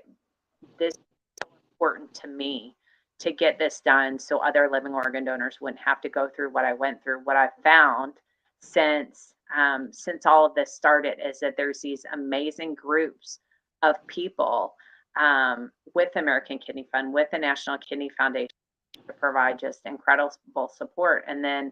this is important to me to get this done so other living organ donors wouldn't have to go through what I went through. What I found since all of this started is that there's these amazing groups of people with the American Kidney Fund, with the National Kidney Foundation to provide just incredible support. And then,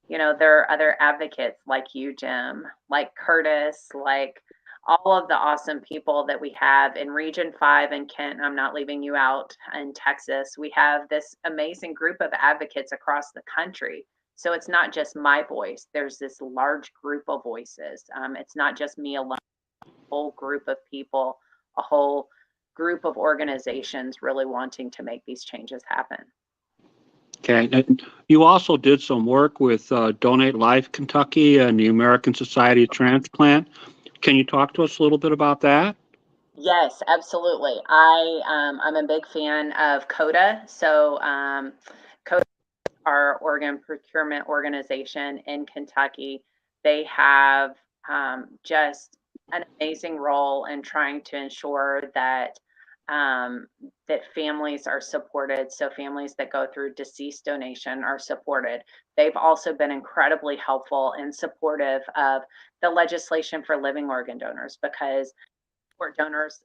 there are other advocates like you, Jim, like Curtis, like all of the awesome people that we have in Region 5 in Kent. I'm not leaving you out in Texas. We have this amazing group of advocates across the country. So it's not just my voice, there's this large group of voices. It's not just me alone, a whole group of people, a whole group of organizations really wanting to make these changes happen. Okay. And you also did some work with Donate Life Kentucky and the American Society of Transplant. Can you talk to us a little bit about that? Yes, absolutely. I'm a big fan of CODA. So CODA, our organ procurement organization in Kentucky, they have just an amazing role in trying to ensure that that families are supported. So families that go through deceased donation are supported. They've also been incredibly helpful and supportive of the legislation for living organ donors because for donors,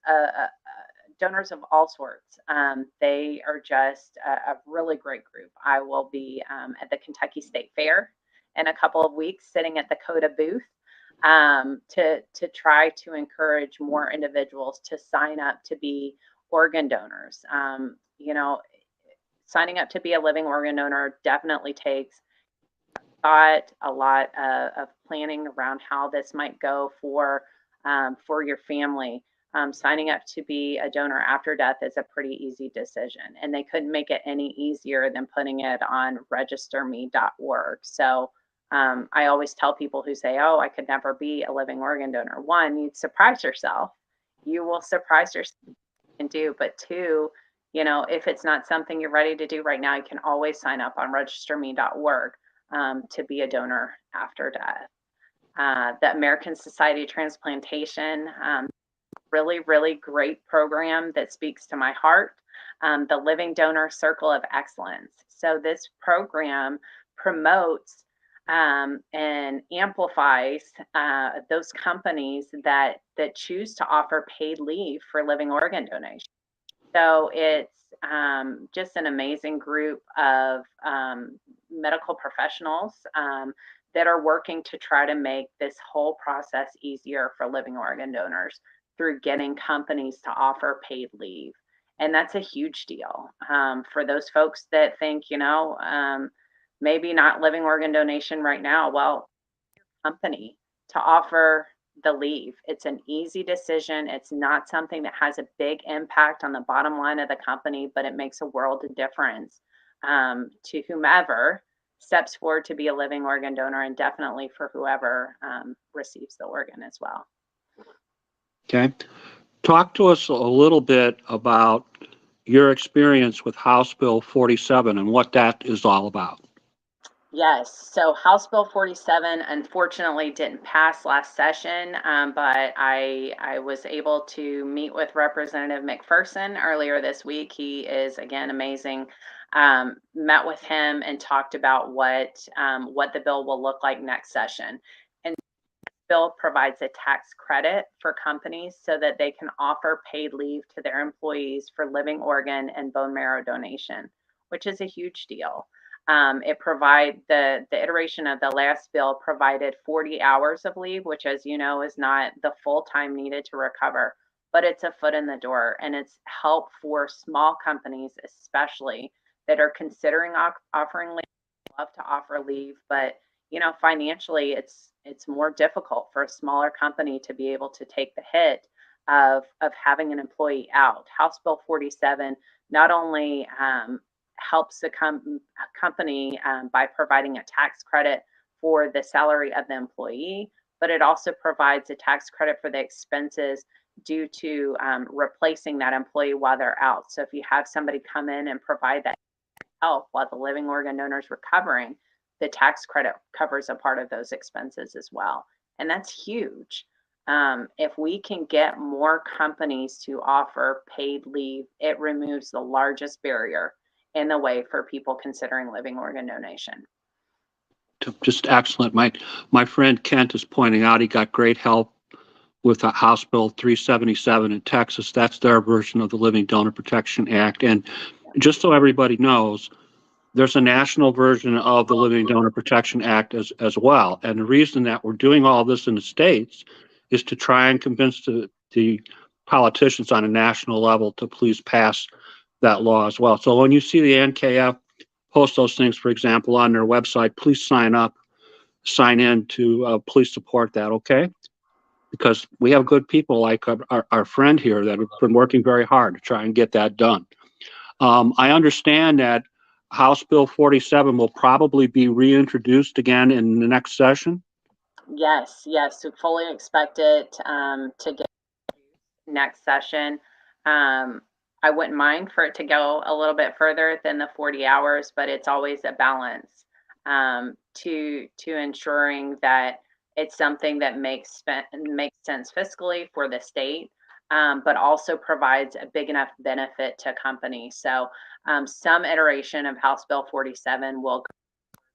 donors of all sorts. They are just a really great group. I will be at the Kentucky State Fair in a couple of weeks, sitting at the CODA booth to try to encourage more individuals to sign up to be organ donors. Signing up to be a living organ donor definitely takes thought, a lot of planning around how this might go for your family. Signing up to be a donor after death is a pretty easy decision, and they couldn't make it any easier than putting it on registerme.org. So I always tell people who say, "Oh, I could never be a living organ donor." One, you'd surprise yourself. You will surprise yourself and do. But two, if it's not something you're ready to do right now, you can always sign up on registerme.org to be a donor after death. The American Society of Transplantation, really, really great program that speaks to my heart. The Living Donor Circle of Excellence. So this program promotes and amplifies those companies that choose to offer paid leave for living organ donation. So it's just an amazing group of medical professionals that are working to try to make this whole process easier for living organ donors through getting companies to offer paid leave. And that's a huge deal for those folks that think, maybe not living organ donation right now. Well, company to offer the leave. It's an easy decision. It's not something that has a big impact on the bottom line of the company, but it makes a world of difference to whomever steps forward to be a living organ donor, and definitely for whoever receives the organ as well. Okay. Talk to us a little bit about your experience with House Bill 47 and what that is all about. Yes. So House Bill 47 unfortunately didn't pass last session, but I was able to meet with Representative McPherson earlier this week. He is, again, amazing. Met with him and talked about what the bill will look like next session. And the bill provides a tax credit for companies so that they can offer paid leave to their employees for living organ and bone marrow donation, which is a huge deal. It provide the iteration of the last bill provided 40 hours of leave, which, as you know, is not the full time needed to recover, but it's a foot in the door, and it's help for small companies, especially that are considering offering leave. Love to offer leave, but financially, it's more difficult for a smaller company to be able to take the hit of having an employee out. House Bill 47 not only helps the company by providing a tax credit for the salary of the employee, but it also provides a tax credit for the expenses due to replacing that employee while they're out. So if you have somebody come in and provide that help while the living organ donor is recovering, the tax credit covers a part of those expenses as well. and that's huge. If we can get more companies to offer paid leave, it removes the largest barrier in the way for people considering living organ donation. Just excellent. My friend Kent is pointing out he got great help with House Bill 377 in Texas. That's their version of the Living Donor Protection Act. And just so everybody knows, there's a national version of the Living Donor Protection Act as well. And the reason that we're doing all this in the states is to try and convince the politicians on a national level to please pass that law as well. So when you see the NKF post those things, for example, on their website, please sign in to please support that, okay? Because we have good people like our friend here that have been working very hard to try and get that done. I understand that House Bill 47 will probably be reintroduced again in the next session. Yes, we fully expect it to get next session. I wouldn't mind for it to go a little bit further than the 40 hours, but it's always a balance to ensuring that it's something that makes sense fiscally for the state, but also provides a big enough benefit to companies. So some iteration of House Bill 47 will go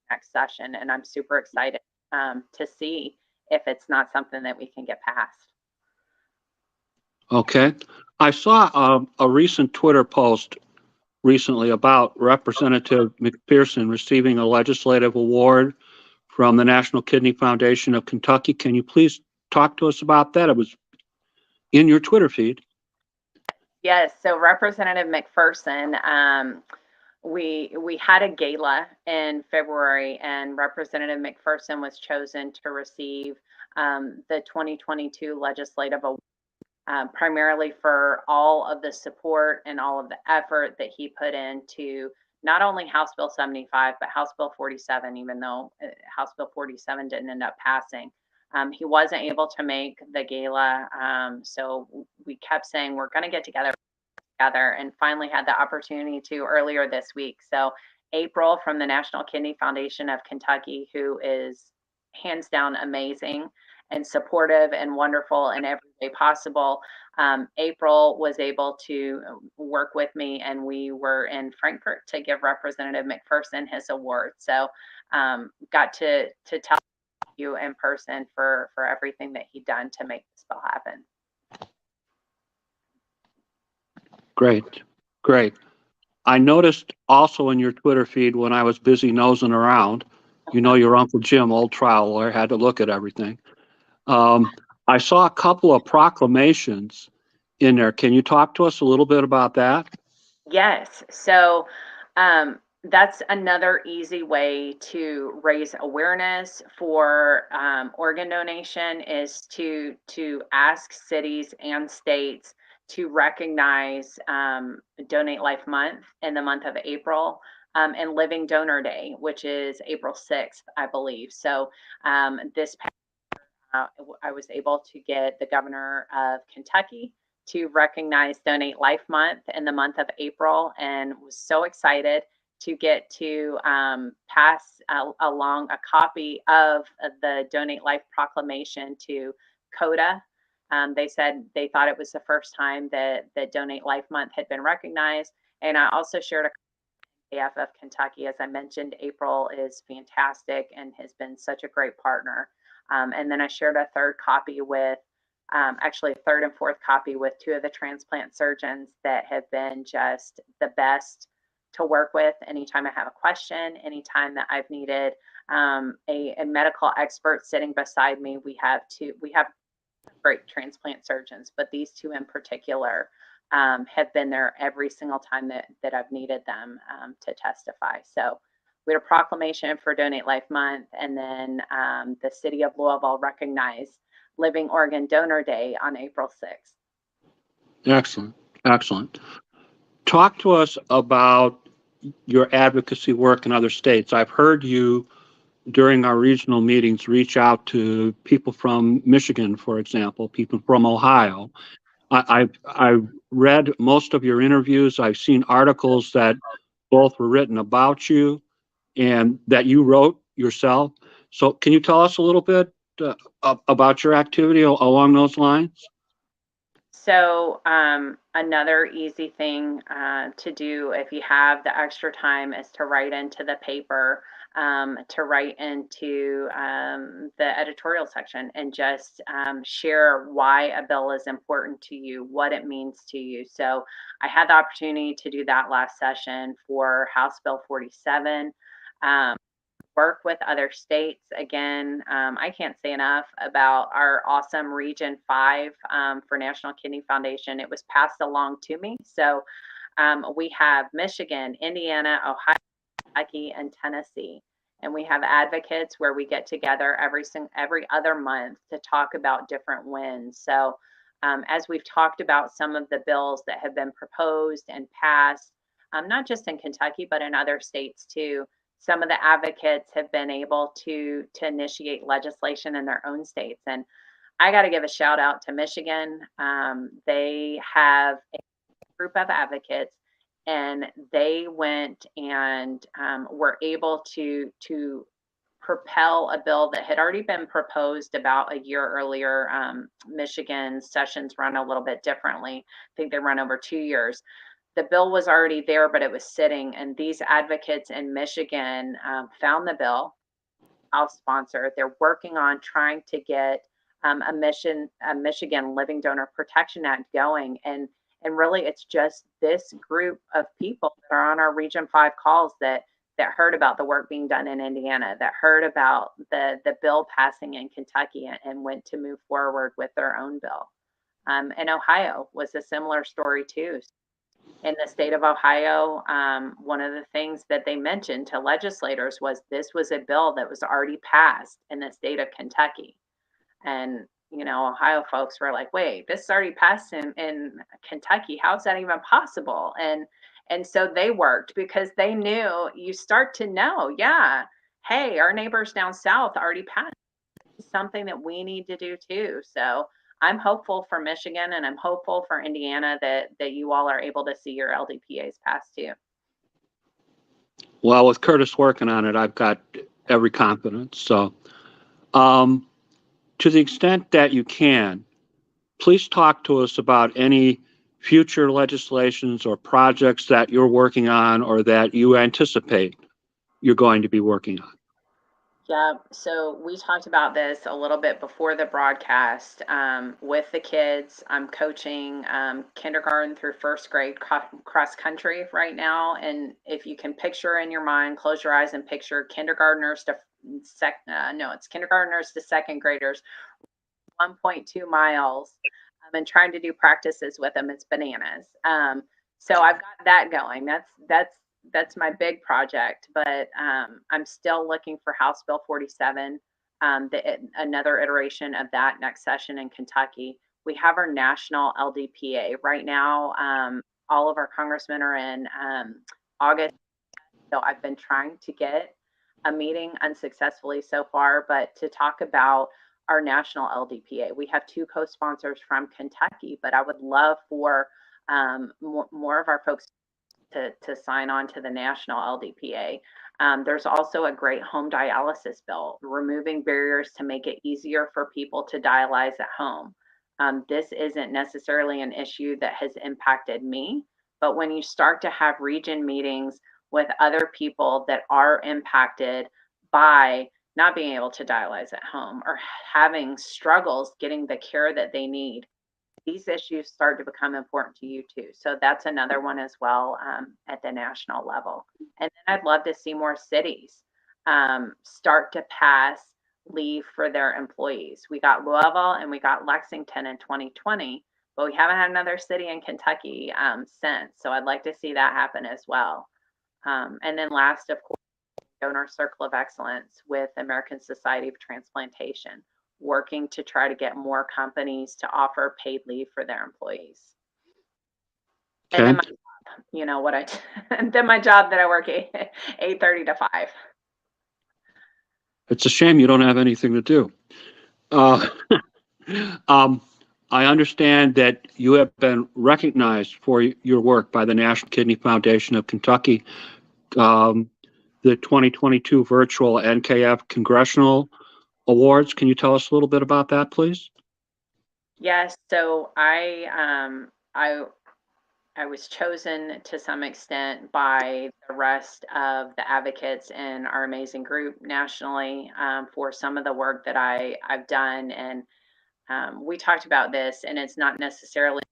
next session, and I'm super excited to see if it's not something that we can get passed. Okay. I saw a recent Twitter post recently about Representative McPherson receiving a legislative award from the National Kidney Foundation of Kentucky. Can you please talk to us about that? It was in your Twitter feed. Yes, so Representative McPherson, we had a gala in February, and Representative McPherson was chosen to receive the 2022 Legislative Award, primarily for all of the support and all of the effort that he put into not only House Bill 75, but House Bill 47, even though House Bill 47 didn't end up passing. He wasn't able to make the gala, so we kept saying we're going to get together, and finally had the opportunity to earlier this week. So April from the National Kidney Foundation of Kentucky, who is hands down amazing and supportive and wonderful in every way possible. April was able to work with me, and we were in Frankfurt to give Representative McPherson his award. So got to tell you in person for everything that he done to make this bill happen. Great. I noticed also in your Twitter feed when I was busy nosing around, you know, your Uncle Jim, old trial lawyer, had to look at everything. I saw a couple of proclamations in there. Can you talk to us a little bit about that? Yes. So that's another easy way to raise awareness for organ donation is to ask cities and states to recognize Donate Life Month in the month of April, and Living Donor Day, which is April 6th, I believe. So this past I was able to get the governor of Kentucky to recognize Donate Life Month in the month of April, and was so excited to get to pass along a copy of the Donate Life proclamation to CODA. They said they thought it was the first time that Donate Life Month had been recognized. And I also shared a AF of Kentucky. As I mentioned, April is fantastic and has been such a great partner. And then I shared a third copy with, actually third and fourth copy with two of the transplant surgeons that have been just the best to work with anytime I have a question, anytime that I've needed a medical expert sitting beside me. We have great transplant surgeons, but these two in particular have been there every single time that I've needed them to testify. So we had a proclamation for Donate Life Month, and then the city of Louisville recognized Living Organ Donor Day on April 6th. Excellent. Talk to us about your advocacy work in other states. I've heard you during our regional meetings reach out to people from Michigan, for example, people from Ohio. I've read most of your interviews. I've seen articles that both were written about you and that you wrote yourself. So can you tell us a little bit about your activity along those lines? So another easy thing to do if you have the extra time is to write into the paper, to write into the editorial section and just share why a bill is important to you, what it means to you. So I had the opportunity to do that last session for House Bill 47. Work with other states. Again, I can't say enough about our awesome Region 5 for National Kidney Foundation. It was passed along to me. So we have Michigan, Indiana, Ohio, Kentucky, and Tennessee. And we have advocates where we get together every other month to talk about different wins. So as we've talked about some of the bills that have been proposed and passed, not just in Kentucky, but in other states too, some of the advocates have been able to initiate legislation in their own states. And I got to give a shout out to Michigan. They have a group of advocates, and they went and were able to propel a bill that had already been proposed about a year earlier. Michigan sessions run a little bit differently. I think they run over 2 years. The bill was already there, but it was sitting, and these advocates in Michigan found the bill. I'll sponsor it. They're working on trying to get a Michigan Living Donor Protection Act going, and really it's just this group of people that are on our Region 5 calls that heard about the work being done in Indiana, that heard about the bill passing in Kentucky, and went to move forward with their own bill. And Ohio was a similar story too. In the state of Ohio, one of the things that they mentioned to legislators was this was a bill that was already passed in the state of Kentucky. And, Ohio folks were like, wait, this is already passed in Kentucky. How is that even possible? And so they worked because they knew, you start to know, yeah, hey, our neighbors down south already passed. It's something that we need to do too. So I'm hopeful for Michigan, and I'm hopeful for Indiana that you all are able to see your LDPAs pass too. Well, with Curtis working on it, I've got every confidence. So to the extent that you can, please talk to us about any future legislations or projects that you're working on or that you anticipate you're going to be working on. Yeah, so we talked about this a little bit before the broadcast with the kids. I'm coaching kindergarten through first grade cross country right now. And if you can picture in your mind, close your eyes and picture kindergartners to kindergartners to second graders, 1.2 miles, and trying to do practices with them. It's bananas. So I've got that going. That's my big project, but I'm still looking for House Bill 47, another iteration of that next session in Kentucky. We have our national LDPA right now. All of our congressmen are in August, so I've been trying to get a meeting unsuccessfully so far, but to talk about our national LDPA. We have 2 co-sponsors from Kentucky, but I would love for more of our folks to sign on to the national LDPA. There's also a great home dialysis bill, removing barriers to make it easier for people to dialyze at home. This isn't necessarily an issue that has impacted me, but when you start to have region meetings with other people that are impacted by not being able to dialyze at home or having struggles getting the care that they need, these issues start to become important to you too. So that's another one as well at the national level. And then I'd love to see more cities start to pass leave for their employees. We got Louisville and we got Lexington in 2020, but we haven't had another city in Kentucky since. So I'd like to see that happen as well. And then last, of course, Donor Circle of Excellence with American Society of Transplantation, working to try to get more companies to offer paid leave for their employees. Okay. And then my job, then my job that I work 8:30 to 5. It's a shame you don't have anything to do. I understand that you have been recognized for your work by the National Kidney Foundation of Kentucky. The 2022 virtual NKF Congressional awards. Can you tell us a little bit about that, please? Yes, so I was chosen to some extent by the rest of the advocates in our amazing group nationally, for some of the work that I've done. And we talked about this, and it's not necessarily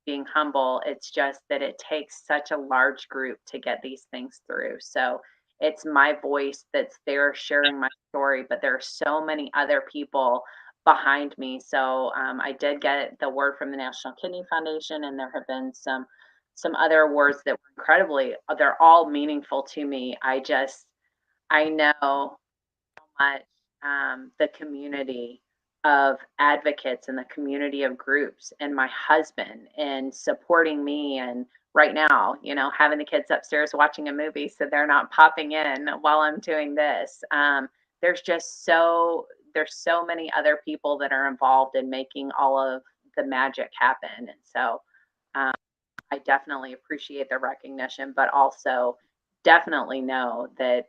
being humble. It's just that it takes such a large group to get these things through. So it's my voice that's there sharing my story, but there are so many other people behind me. So I did get the award from the National Kidney Foundation, and there have been some other awards that were incredibly. They're all meaningful to me. I know much the community of advocates and the community of groups and my husband and supporting me, and right now, having the kids upstairs watching a movie so they're not popping in while I'm doing this. There's just there's so many other people that are involved in making all of the magic happen. And so um, I definitely appreciate the recognition, but also definitely know that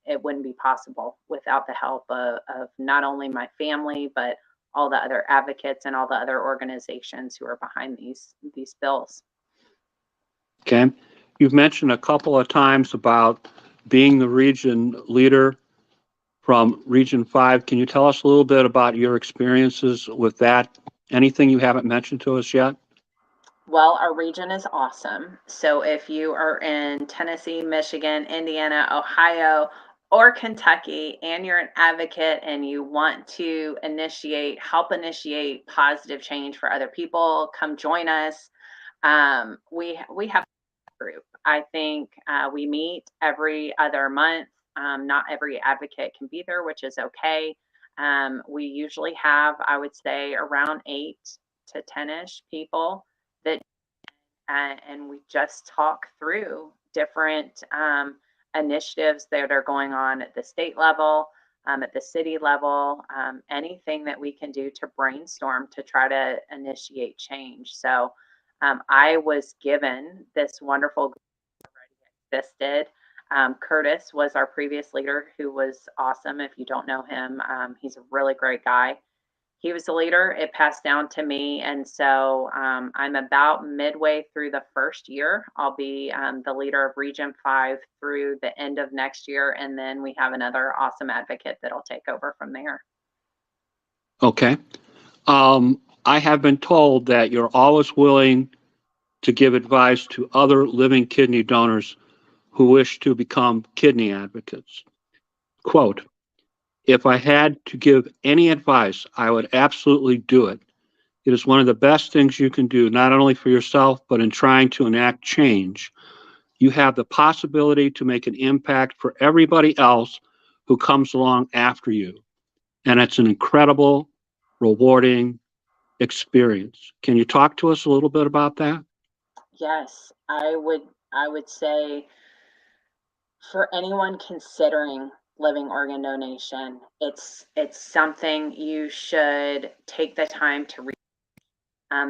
it wouldn't be possible without the help of not only my family, but all the other advocates and all the other organizations who are behind these bills. Okay. You've mentioned a couple of times about being the region leader from Region 5. Can you tell us a little bit about your experiences with that? Anything you haven't mentioned to us yet? Well, our region is awesome. So if you are in Tennessee, Michigan, Indiana, Ohio, or Kentucky, and you're an advocate and you want to help initiate positive change for other people, come join us. We have a group. I think we meet every other month. Not every advocate can be there, which is okay. We usually have, I would say, around 8 to 10-ish people that and we just talk through different initiatives that are going on at the state level, at the city level, anything that we can do to brainstorm to try to initiate change. So I was given this wonderful group that already existed. Curtis was our previous leader, who was awesome. If you don't know him, he's a really great guy. He was the leader. It passed down to me. And so I'm about midway through the first year. I'll be the leader of Region 5 through the end of next year. And then we have another awesome advocate that'll take over from there. Okay. I have been told that you're always willing to give advice to other living kidney donors who wish to become kidney advocates. Quote, if I had to give any advice, I would absolutely do it. It is one of the best things you can do, not only for yourself, but in trying to enact change. You have the possibility to make an impact for everybody else who comes along after you. And it's an incredible, rewarding experience. Can you talk to us a little bit about that? Yes, I would say for anyone considering living organ donation, it's something you should take the time to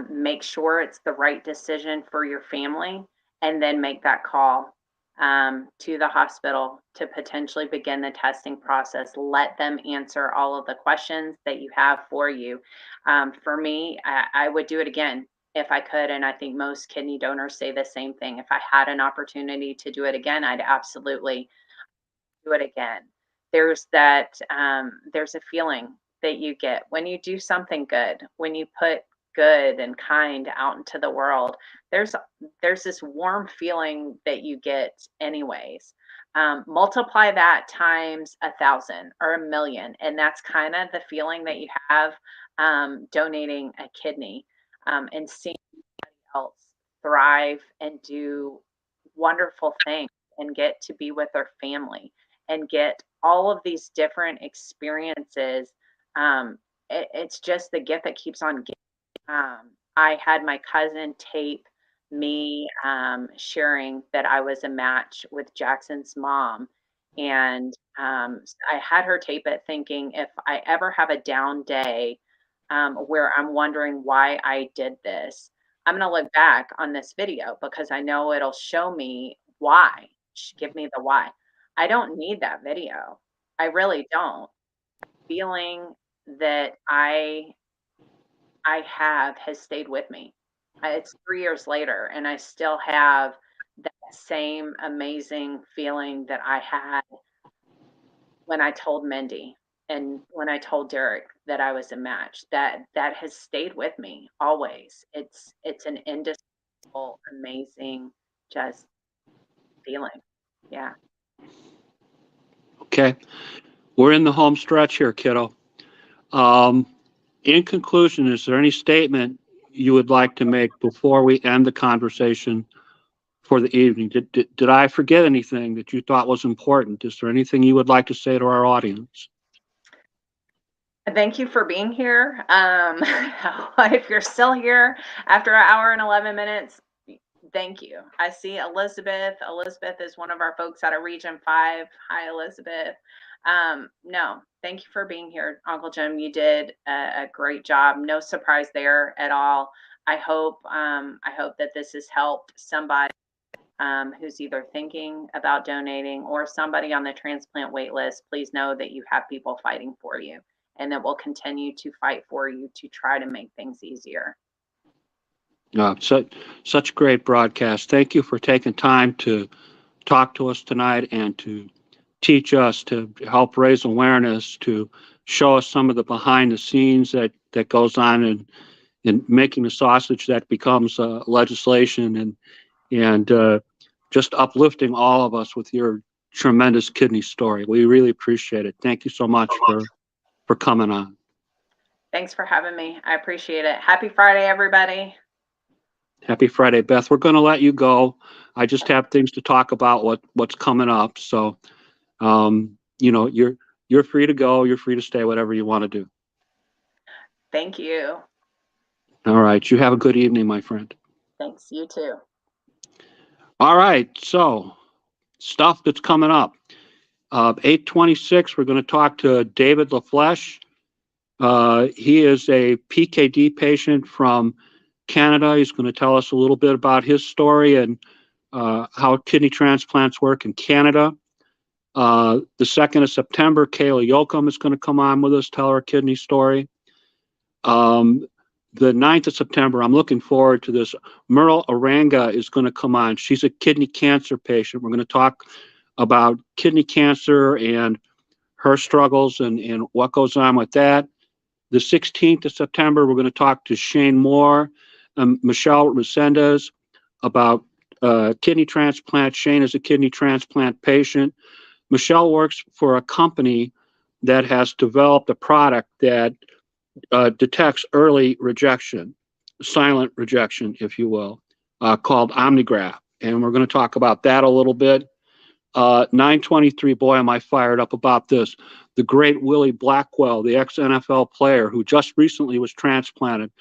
make sure it's the right decision for your family, and then make that call to the hospital to potentially begin the testing process. Let them answer all of the questions that you have for you. For me, I would do it again if I could. And I think most kidney donors say the same thing. If I had an opportunity to do it again, I'd absolutely do it again. There's a feeling that you get when you do something good, when you put good and kind out into the world. There's this warm feeling that you get anyways. Multiply that times 1,000 or 1,000,000, and that's kind of the feeling that you have donating a kidney, and seeing else thrive and do wonderful things and get to be with their family and get all of these different experiences. It's just the gift that keeps on giving. I had my cousin tape me sharing that I was a match with Jackson's mom. And I had her tape it, thinking if I ever have a down day where I'm wondering why I did this, I'm going to look back on this video because I know it'll show me why. Give me the why. I don't need that video. I really don't. feeling that I have has stayed with me. It's 3 years later, and I still have that same amazing feeling that I had when I told Mindy and when I told Derek that I was a match. That has stayed with me always. It's an indescribable, amazing, just feeling. Yeah. Okay. We're in the home stretch here, kiddo. Um, in conclusion, is there any statement you would like to make before we end the conversation for the evening? Did I forget anything that you thought was important? Is there anything you would like to say to our audience? Thank you for being here. If you're still here after an hour and 11 minutes, thank you. I see Elizabeth. Elizabeth is one of our folks out of Region 5. Hi, Elizabeth. No, thank you for being here, Uncle Jim. You did a great job. No surprise there at all. I hope that this has helped somebody who's either thinking about donating or somebody on the transplant wait list. Please know that you have people fighting for you, and that we'll continue to fight for you to try to make things easier. Such great broadcast. Thank you for taking time to talk to us tonight and to teach us, to help raise awareness, to show us some of the behind the scenes that goes on in making the sausage that becomes legislation, and just uplifting all of us with your tremendous kidney story. We really appreciate it. Thank you so much for coming on. Thanks for having me. I appreciate it. Happy Friday, everybody. Happy Friday, Beth. We're going to let you go. I just have things to talk about what's coming up. So, you're free to go. You're free to stay, whatever you want to do. Thank you. All right. You have a good evening, my friend. Thanks. You too. All right. So, stuff that's coming up. 8:26, we're going to talk to David LaFleche. He is a PKD patient from Canada. He's going to tell us a little bit about his story and how kidney transplants work in Canada. The 2nd of September, Kayla Yoakum is going to come on with us, tell her kidney story. The 9th of September, I'm looking forward to this. Merle Aranga is going to come on. She's a kidney cancer patient. We're going to talk about kidney cancer and her struggles and what goes on with that. The 16th of September, we're going to talk to Shane Moore and Michelle Resendez about kidney transplant. Shane is a kidney transplant patient. Michelle works for a company that has developed a product that detects early rejection, silent rejection, if you will, called OmniGraph. And we're going to talk about that a little bit. 9:23, boy, am I fired up about this. The great Willie Blackwell, the ex-NFL player who just recently was transplanted,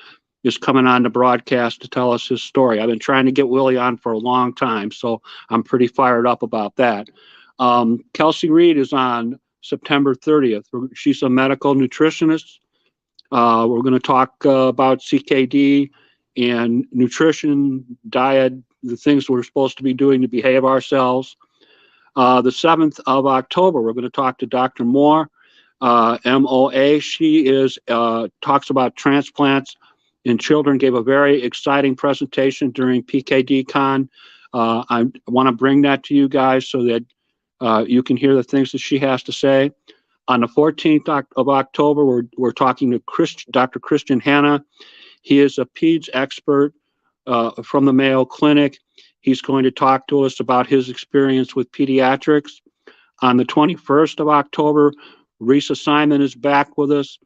is coming on the broadcast to tell us his story. I've been trying to get Willie on for a long time, so I'm pretty fired up about that. Kelsey Reed is on September 30th. She's a medical nutritionist. We're going to talk about CKD and nutrition, diet, the things we're supposed to be doing to behave ourselves. The 7th of October, we're going to talk to Dr. Moore, MOA. She talks about transplants in children, gave a very exciting presentation during PKD Con. I want to bring that to you guys so that you can hear the things that she has to say. On the 14th of October, we're talking to Dr. Christian Hanna. He is a PEDS expert from the Mayo Clinic. He's going to talk to us about his experience with pediatrics. On the 21st of October, Risa Simon is back with us.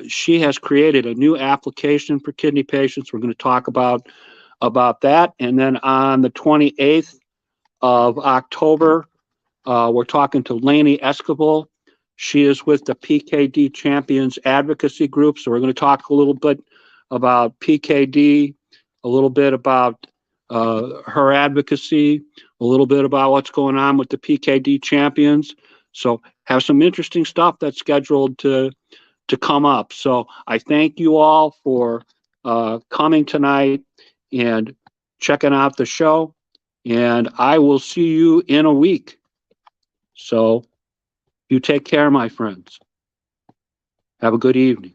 She has created a new application for kidney patients. We're going to talk about that. And then on the 28th of October, we're talking to Lainey Escobar. She is with the PKD Champions Advocacy Group. So we're going to talk a little bit about PKD, a little bit about her advocacy, a little bit about what's going on with the PKD Champions. So have some interesting stuff that's scheduled to come up. So I thank you all for coming tonight and checking out the show. And I will see you in a week. So you take care, my friends. Have a good evening.